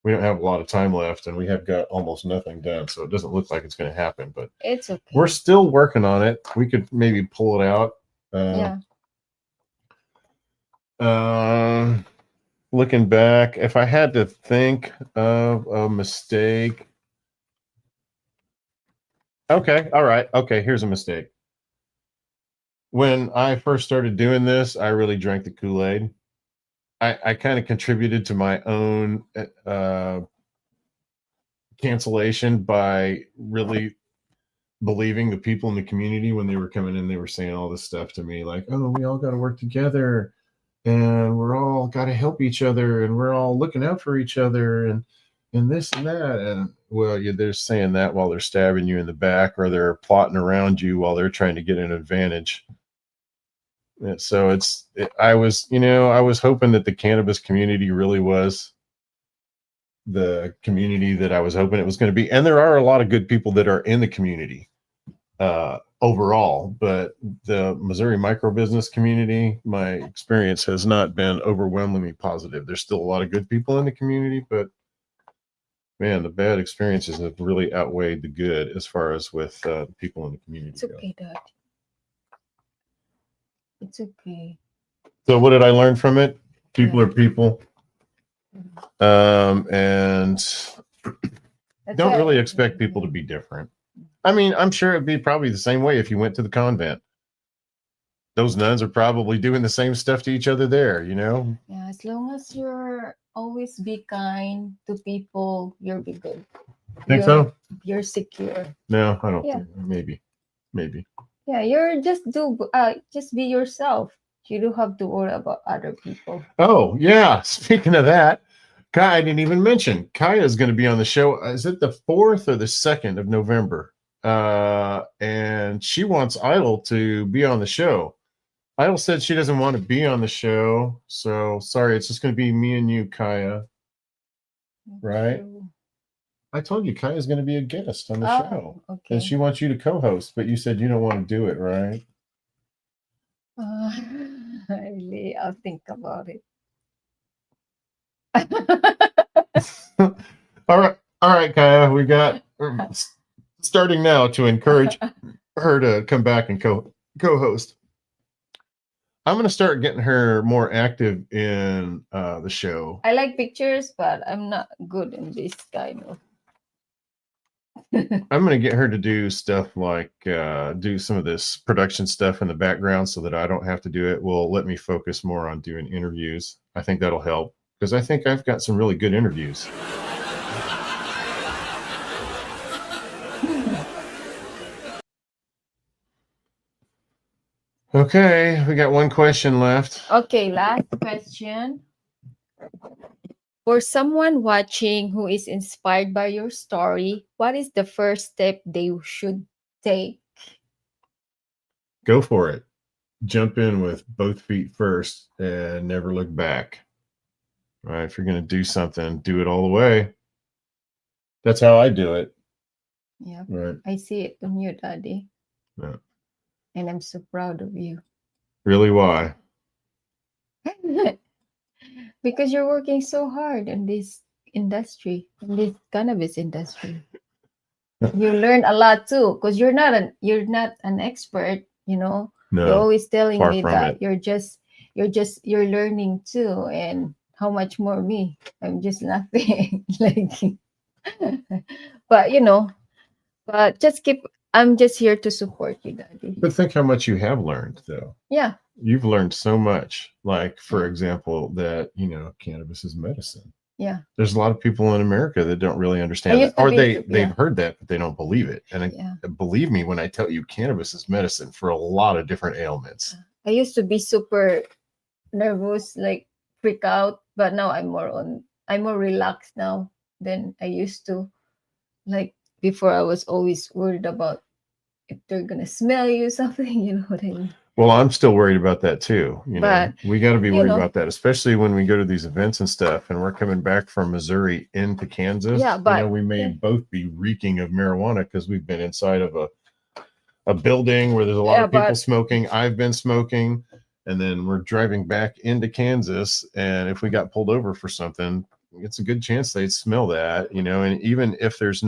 [SPEAKER 2] we don't have a lot of time left, and we have got almost nothing done, so it doesn't look like it's going to happen. But
[SPEAKER 1] it's okay.
[SPEAKER 2] We're still working on it. We could maybe pull it out. Looking back, if I had to think of a mistake. Okay, all right. Okay, here's a mistake. When I first started doing this, I really drank the Kool-Aid. I kind of contributed to my own cancellation by really believing the people in the community when they were coming in, they were saying all this stuff to me like, oh, we all got to work together and we're all got to help each other and we're all looking out for each other and this and that. And well, they're saying that while they're stabbing you in the back or they're plotting around you while they're trying to get an advantage. So I was hoping that the cannabis community really was the community that I was hoping it was going to be. And there are a lot of good people that are in the community overall, but the Missouri microbusiness community, my experience has not been overwhelmingly positive. There's still a lot of good people in the community, but man, the bad experiences have really outweighed the good as far as with people in the community.
[SPEAKER 1] It's okay, Dad. It's okay.
[SPEAKER 2] So what did I learn from it? People are people. And don't really expect people to be different. I mean, I'm sure it'd be probably the same way if you went to the convent. Those nuns are probably doing the same stuff to each other there,
[SPEAKER 1] Yeah, as long as you're always be kind to people, you'll be good.
[SPEAKER 2] Think so?
[SPEAKER 1] You're secure.
[SPEAKER 2] No, I don't think. Maybe.
[SPEAKER 1] Yeah, you're just be yourself. You don't have to worry about other people.
[SPEAKER 2] Oh, yeah. Speaking of that, Kai, I didn't even mention Kaya is going to be on the show. Is it the 4th or the 2nd of November? And she wants Aidyl to be on the show. Aidyl said she doesn't want to be on the show. So sorry, it's just going to be me and you, Kaya. Right? True. I told you Kaya's going to be a guest on the show. Okay. And she wants you to co-host, but you said you don't want to do it, right?
[SPEAKER 1] I'll think about it.
[SPEAKER 2] All right, Kaya. We got starting now to encourage her to come back and co-host. I'm going to start getting her more active in the show.
[SPEAKER 1] I like pictures, but I'm not good in this kind of.
[SPEAKER 2] I'm going to get her to do stuff like do some of this production stuff in the background so that I don't have to do it. Will let me focus more on doing interviews. I think that'll help because I think I've got some really good interviews. Okay, we got one question left.
[SPEAKER 1] Okay, last question. For someone watching who is inspired by your story, what is the first step they should take?
[SPEAKER 2] Go for it. Jump in with both feet first and never look back. All right, if you're going to do something, do it all the way. That's how I do it.
[SPEAKER 1] Yeah,
[SPEAKER 2] Right.
[SPEAKER 1] I see it on you, Daddy.
[SPEAKER 2] Yeah.
[SPEAKER 1] And I'm so proud of you.
[SPEAKER 2] Really? Why?
[SPEAKER 1] Because you're working so hard in this industry, in this cannabis industry. You learn a lot too, because you're not an expert, you know. You're
[SPEAKER 2] No.
[SPEAKER 1] always telling
[SPEAKER 2] far
[SPEAKER 1] me
[SPEAKER 2] from
[SPEAKER 1] that
[SPEAKER 2] it.
[SPEAKER 1] you're learning too, and how much more me. I'm just nothing. Like but you know, but just keep I'm just here to support you, Daddy.
[SPEAKER 2] But think how much you have learned, though.
[SPEAKER 1] Yeah.
[SPEAKER 2] You've learned so much. Like, for
[SPEAKER 1] Yeah.
[SPEAKER 2] example, that, cannabis is medicine.
[SPEAKER 1] Yeah.
[SPEAKER 2] There's a lot of people in America that don't really understand
[SPEAKER 1] used
[SPEAKER 2] that.
[SPEAKER 1] to
[SPEAKER 2] Or
[SPEAKER 1] be-
[SPEAKER 2] they've
[SPEAKER 1] yeah.
[SPEAKER 2] heard that, but they don't believe it. And
[SPEAKER 1] Yeah.
[SPEAKER 2] believe me when I tell you cannabis is medicine for a lot of different ailments.
[SPEAKER 1] I used to be super nervous, like freak out, but now I'm more relaxed now than I used to. Like before, I was always worried about if they're gonna smell you something. You know what I mean?
[SPEAKER 2] Well, I'm still worried about that too.
[SPEAKER 1] But,
[SPEAKER 2] we got to be
[SPEAKER 1] you
[SPEAKER 2] worried
[SPEAKER 1] know.
[SPEAKER 2] about that, especially when we go to these events and stuff, and we're coming back from Missouri into Kansas.
[SPEAKER 1] Yeah, but
[SPEAKER 2] we may both be reeking of marijuana because we've been inside of a building where there's a lot of people smoking. I've been smoking, and then we're driving back into Kansas, and if we got pulled over for something, it's a good chance they'd smell that, and even if there's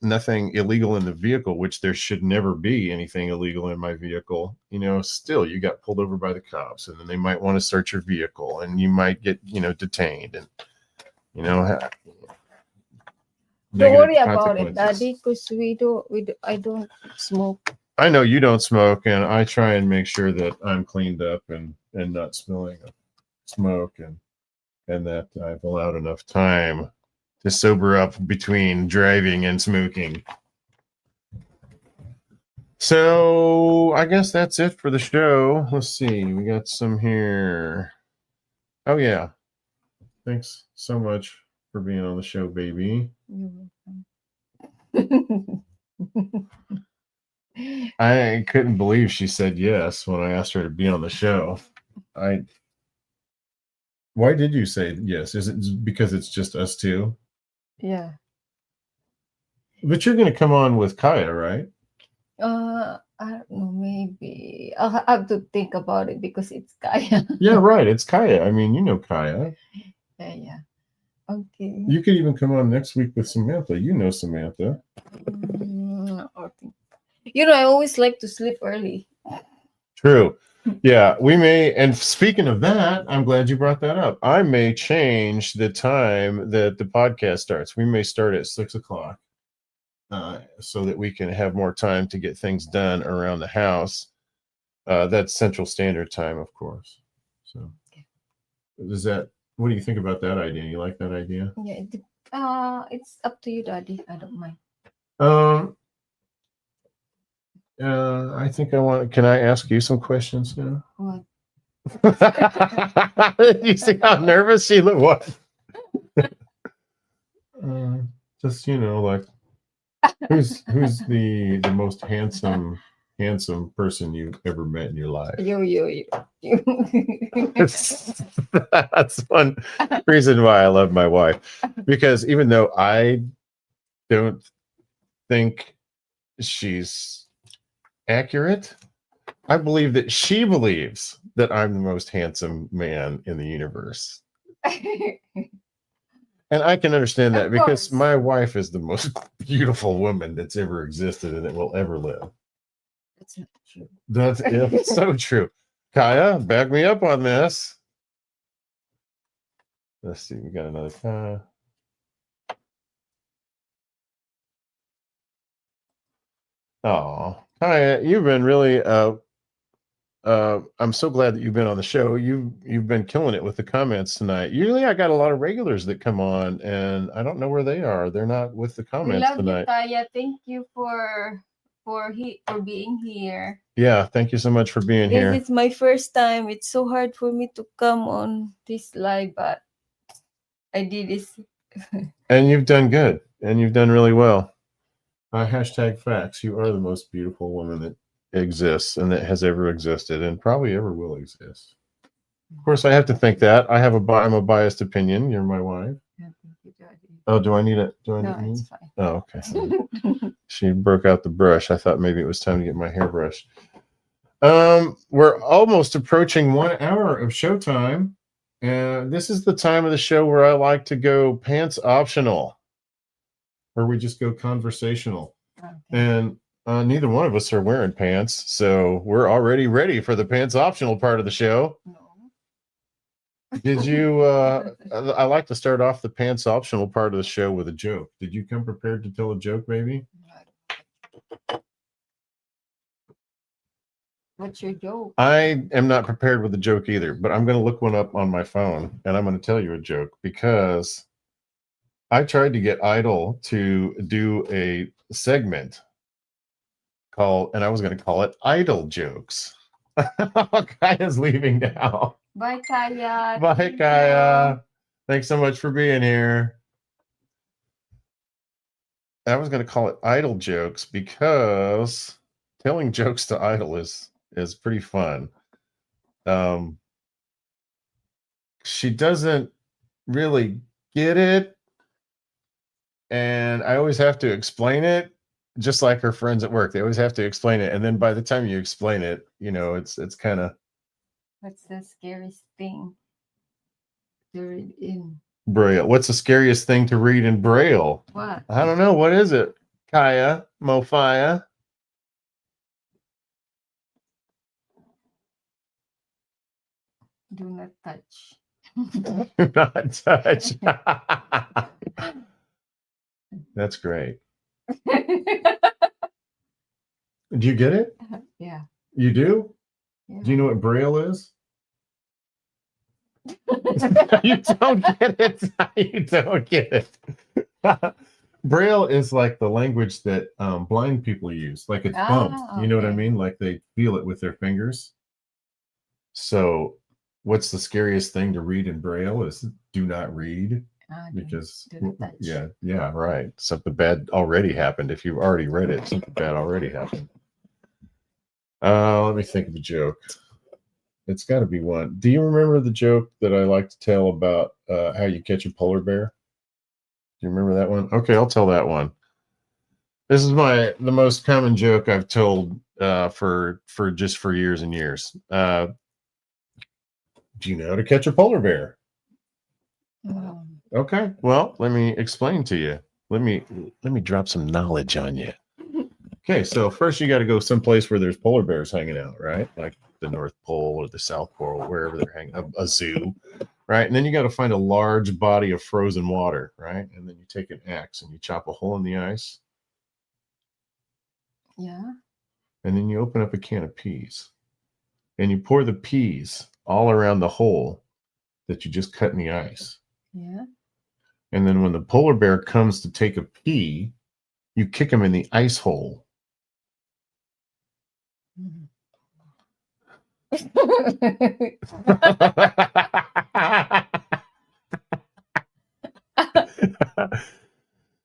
[SPEAKER 2] nothing illegal in the vehicle, which there should never be anything illegal in my vehicle, still you got pulled over by the cops, and then they might want to search your vehicle, and you might get, detained, and,
[SPEAKER 1] don't worry about it, Daddy, because I don't smoke.
[SPEAKER 2] I know you don't smoke, and I try and make sure that I'm cleaned up and not smelling of smoke, and that I've allowed enough time to sober up between driving and smoking. So I guess that's it for the show. Let's see. We got some here. Oh, yeah. Thanks so much for being on the show, baby.
[SPEAKER 1] You're welcome.
[SPEAKER 2] I couldn't believe she said yes when I asked her to be on the show. Why did you say yes? Is it because it's just us two?
[SPEAKER 1] Yeah.
[SPEAKER 2] But you're going to come on with Kaya, right?
[SPEAKER 1] I don't know. Maybe I'll have to think about it because it's Kaya.
[SPEAKER 2] Yeah, right. It's Kaya. I mean, you know Kaya.
[SPEAKER 1] Yeah. Okay.
[SPEAKER 2] You could even come on next week with Samantha. You know Samantha.
[SPEAKER 1] I always like to sleep early.
[SPEAKER 2] True. Yeah, we may. And speaking of that, I'm glad you brought that up. I may change the time that the podcast starts. We may start at 6:00, so that we can have more time to get things done around the house. That's Central Standard Time, of course. So, what do you think about that idea? You like that idea?
[SPEAKER 1] Yeah. It's up to you, Daddy. I don't mind.
[SPEAKER 2] I think can I ask you some questions now?
[SPEAKER 1] What?
[SPEAKER 2] You see how nervous she looked? What? Just, like, who's the most handsome person you've ever met in your life?
[SPEAKER 1] You.
[SPEAKER 2] That's one reason why I love my wife, because even though I don't think she's accurate, I believe that she believes that I'm the most handsome man in the universe. And I can understand that because my wife is the most beautiful woman that's ever existed and that will ever live.
[SPEAKER 1] That's not true.
[SPEAKER 2] That's so true. Kaya, back me up on this. Let's see, we got another Kaya. Oh, Kaya, you've been really I'm so glad that you've been on the show. You've been killing it with the comments tonight. Usually I got a lot of regulars that come on and I don't know where they are. They're not with the comments tonight.
[SPEAKER 1] You, Kaya. Thank you for being here.
[SPEAKER 2] Yeah, thank you so much for being here.
[SPEAKER 1] This is my first time. It's so hard for me to come on this live, but I did this.
[SPEAKER 2] And you've done good. And you've done really well. Hashtag facts. You are the most beautiful woman that exists and that has ever existed and probably ever will exist. Of course, I have to think that. I'm a biased opinion. You're my wife.
[SPEAKER 1] Yeah, thank you, Daddy.
[SPEAKER 2] Oh, do I need it? Do I
[SPEAKER 1] No,
[SPEAKER 2] need
[SPEAKER 1] it's fine.
[SPEAKER 2] Oh, okay. She broke out the brush. I thought maybe it was time to get my hair brushed. We're almost approaching 1 hour of showtime. And this is the time of the show where I like to go pants optional, or we just go conversational.
[SPEAKER 1] Okay.
[SPEAKER 2] And neither one of us are wearing pants, so we're already ready for the pants optional part of the show.
[SPEAKER 1] No.
[SPEAKER 2] Did you? I like to start off the pants optional part of the show with a joke. Did you come prepared to tell a joke, baby?
[SPEAKER 1] What's your joke?
[SPEAKER 2] I am not prepared with a joke either, but I'm going to look one up on my phone and I'm going to tell you a joke because I tried to get Aidyl to do a segment and I was going to call it Aidyl Jokes. Kaya's leaving now.
[SPEAKER 1] Bye, Kaya.
[SPEAKER 2] Bye,
[SPEAKER 1] Thank
[SPEAKER 2] Kaya. Thanks so much for being here. I was going to call it Aidyl Jokes because telling jokes to Aidyl is pretty fun. She doesn't really get it, and I always have to explain it, just like her friends at work. They always have to explain it, and then by the time you explain it, it's kind of
[SPEAKER 1] What's the scariest thing to read in?
[SPEAKER 2] Braille. What's the scariest thing to read in Braille?
[SPEAKER 1] What?
[SPEAKER 2] I don't know. What is it? Kaya, Mofia.
[SPEAKER 1] Do not touch.
[SPEAKER 2] Do not touch. That's great. Do you get it?
[SPEAKER 1] Yeah.
[SPEAKER 2] You do?
[SPEAKER 1] Yeah.
[SPEAKER 2] Do you know what Braille is? You don't get it. You don't get it. Braille is like the language that blind people use. Like it's bumped. You know what I
[SPEAKER 1] Okay.
[SPEAKER 2] mean? Like they feel it with their fingers. So what's the scariest thing to read in Braille is do not read. Because
[SPEAKER 1] do not touch.
[SPEAKER 2] yeah, right. Something bad already happened. If you've already read it, something bad already happened. Let me think of a joke. It's got to be one. Do you remember the joke that I like to tell about how you catch a polar bear? Do you remember that one? Okay, I'll tell that one. This is the most common joke I've told for years and years. Do you know how to catch a polar bear? Okay, well, let me explain to you. Let me drop some knowledge on you. Okay, so first you got to go someplace where there's polar bears hanging out, right? Like the North Pole or the South Pole, wherever they're hanging, a zoo, right? And then you got to find a large body of frozen water, right? And then you take an axe and you chop a hole in the ice.
[SPEAKER 1] Yeah.
[SPEAKER 2] And then you open up a can of peas and you pour the peas all around the hole that you just cut in the ice.
[SPEAKER 1] Yeah.
[SPEAKER 2] And then when the polar bear comes to take a pee, you kick him in the ice hole.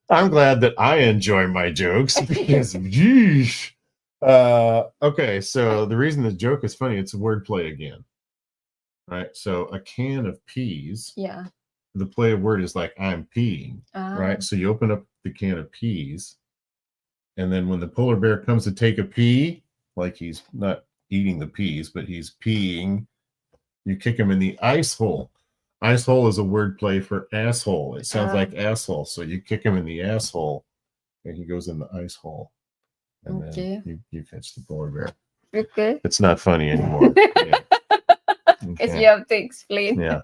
[SPEAKER 2] I'm glad that I enjoy my jokes because, yeesh. Okay, so the reason the joke is funny, it's a wordplay again. Right? So a can of peas.
[SPEAKER 1] Yeah.
[SPEAKER 2] The play of word is like I'm peeing. Right? So you open up the can of peas, and then when the polar bear comes to take a pee, like he's not eating the peas, but he's peeing, you kick him in the ice hole. Ice hole is a word play for asshole. It sounds like asshole. So you kick him in the asshole and he goes in the ice hole. And then you catch the polar bear.
[SPEAKER 1] Okay.
[SPEAKER 2] It's not funny anymore.
[SPEAKER 1] Because
[SPEAKER 2] Okay.
[SPEAKER 1] you have to explain.
[SPEAKER 2] Yeah.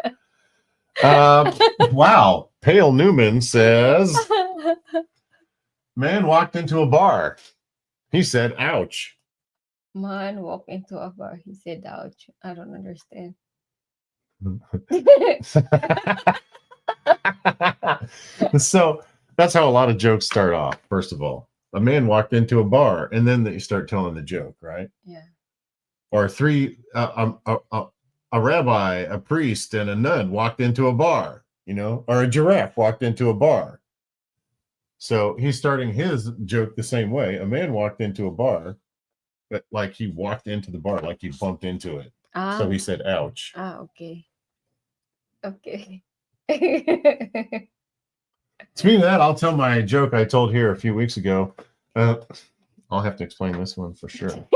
[SPEAKER 2] Wow. Pale Newman says, man walked into a bar. He said, ouch.
[SPEAKER 1] Man walked into a bar. He said, ouch. I don't understand.
[SPEAKER 2] So that's how a lot of jokes start off. First of all, a man walked into a bar, and then you start telling the joke, right?
[SPEAKER 1] Yeah.
[SPEAKER 2] Or a rabbi, a priest, and a nun walked into a bar, or a giraffe walked into a bar. So he's starting his joke the same way. A man walked into a bar, but like he walked into the bar, like he bumped into it. So he said, ouch.
[SPEAKER 1] Okay. Okay.
[SPEAKER 2] Speaking of that, I'll tell my joke I told here a few weeks ago. I'll have to explain this one for sure.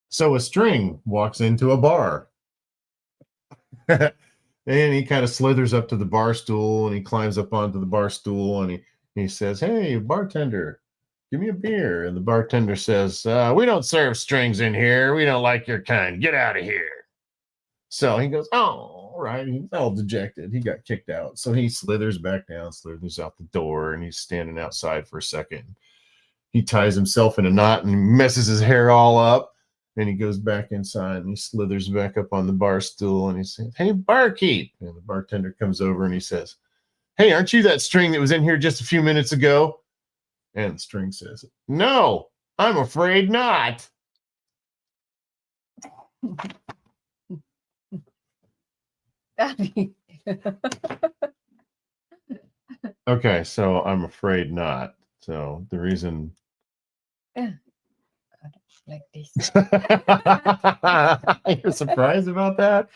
[SPEAKER 2] So a string walks into a bar. And he kind of slithers up to the bar stool, and he climbs up onto the bar stool, and he says, "Hey, bartender, give me a beer." And the bartender says, "We don't serve strings in here. We don't like your kind. Get out of here." So he goes, "Oh, all right." He's all dejected. He got kicked out. So he slithers back down, slithers out the door, and he's standing outside for a second. He ties himself in a knot and messes his hair all up. And he goes back inside and he slithers back up on the bar stool and he says, "Hey, barkeep." And the bartender comes over and he says, "Hey, aren't you that string that was in here just a few minutes ago?" And the string says, "No, I'm afraid not." Okay, so I'm afraid not. So the reason
[SPEAKER 1] like this.
[SPEAKER 2] You're surprised about that?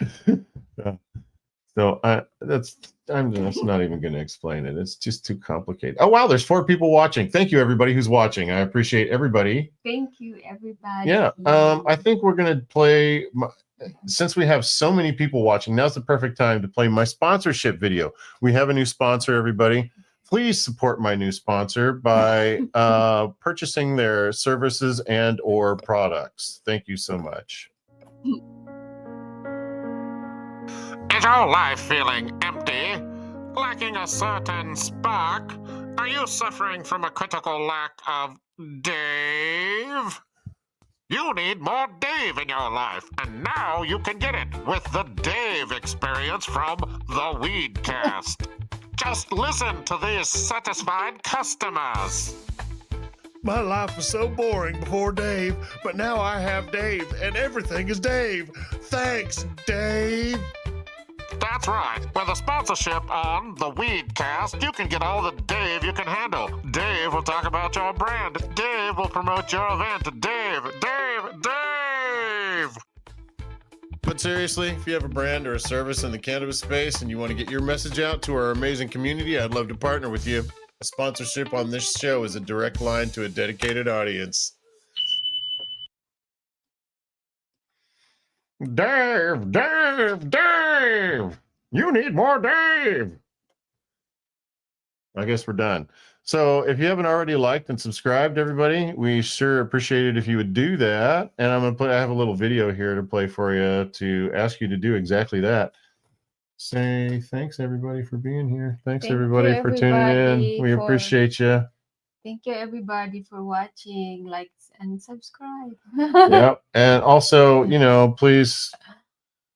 [SPEAKER 2] So I'm just not even going to explain it. It's just too complicated. Oh wow, there's 4 people watching. Thank you everybody who's watching. I appreciate everybody.
[SPEAKER 1] Thank you, everybody.
[SPEAKER 2] Yeah, I think we're going to play. Since we have so many people watching, now's the perfect time to play my sponsorship video. We have a new sponsor, everybody. Please support my new sponsor by purchasing their services and or products. Thank you so much.
[SPEAKER 4] Is your life feeling empty? Lacking a certain spark? Are you suffering from a critical lack of Dave? You need more Dave in your life, and now you can get it with the Dave experience from the Weedcast. Just listen to these satisfied customers.
[SPEAKER 5] My life was so boring before Dave, but now I have Dave, and everything is Dave. Thanks, Dave.
[SPEAKER 4] That's right. With a sponsorship on the Weedcast, you can get all the Dave you can handle. Dave will talk about your brand. Dave will promote your event. Dave.
[SPEAKER 3] But seriously, if you have a brand or a service in the cannabis space and you want to get your message out to our amazing community, I'd love to partner with you. A sponsorship on this show is a direct line to a dedicated audience.
[SPEAKER 2] Dave. You need more Dave. I guess we're done. So if you haven't already liked and subscribed, everybody, we sure appreciate it if you would do that. And I have a little video here to play for you to ask you to do exactly that. Say thanks everybody for being here. Thanks
[SPEAKER 1] Thank
[SPEAKER 2] everybody
[SPEAKER 1] you,
[SPEAKER 2] for tuning in.
[SPEAKER 1] everybody,
[SPEAKER 2] We appreciate you.
[SPEAKER 1] Thank you, everybody, for watching. Like and subscribe.
[SPEAKER 2] Yep. And also, please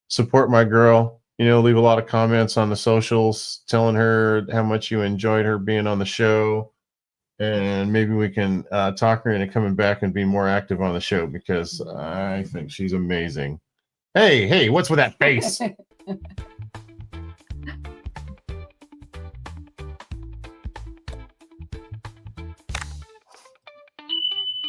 [SPEAKER 2] support my girl. Leave a lot of comments on the socials telling her how much you enjoyed her being on the show. And maybe we can talk her into coming back and being more active on the show because I think she's amazing. Hey, what's with that face?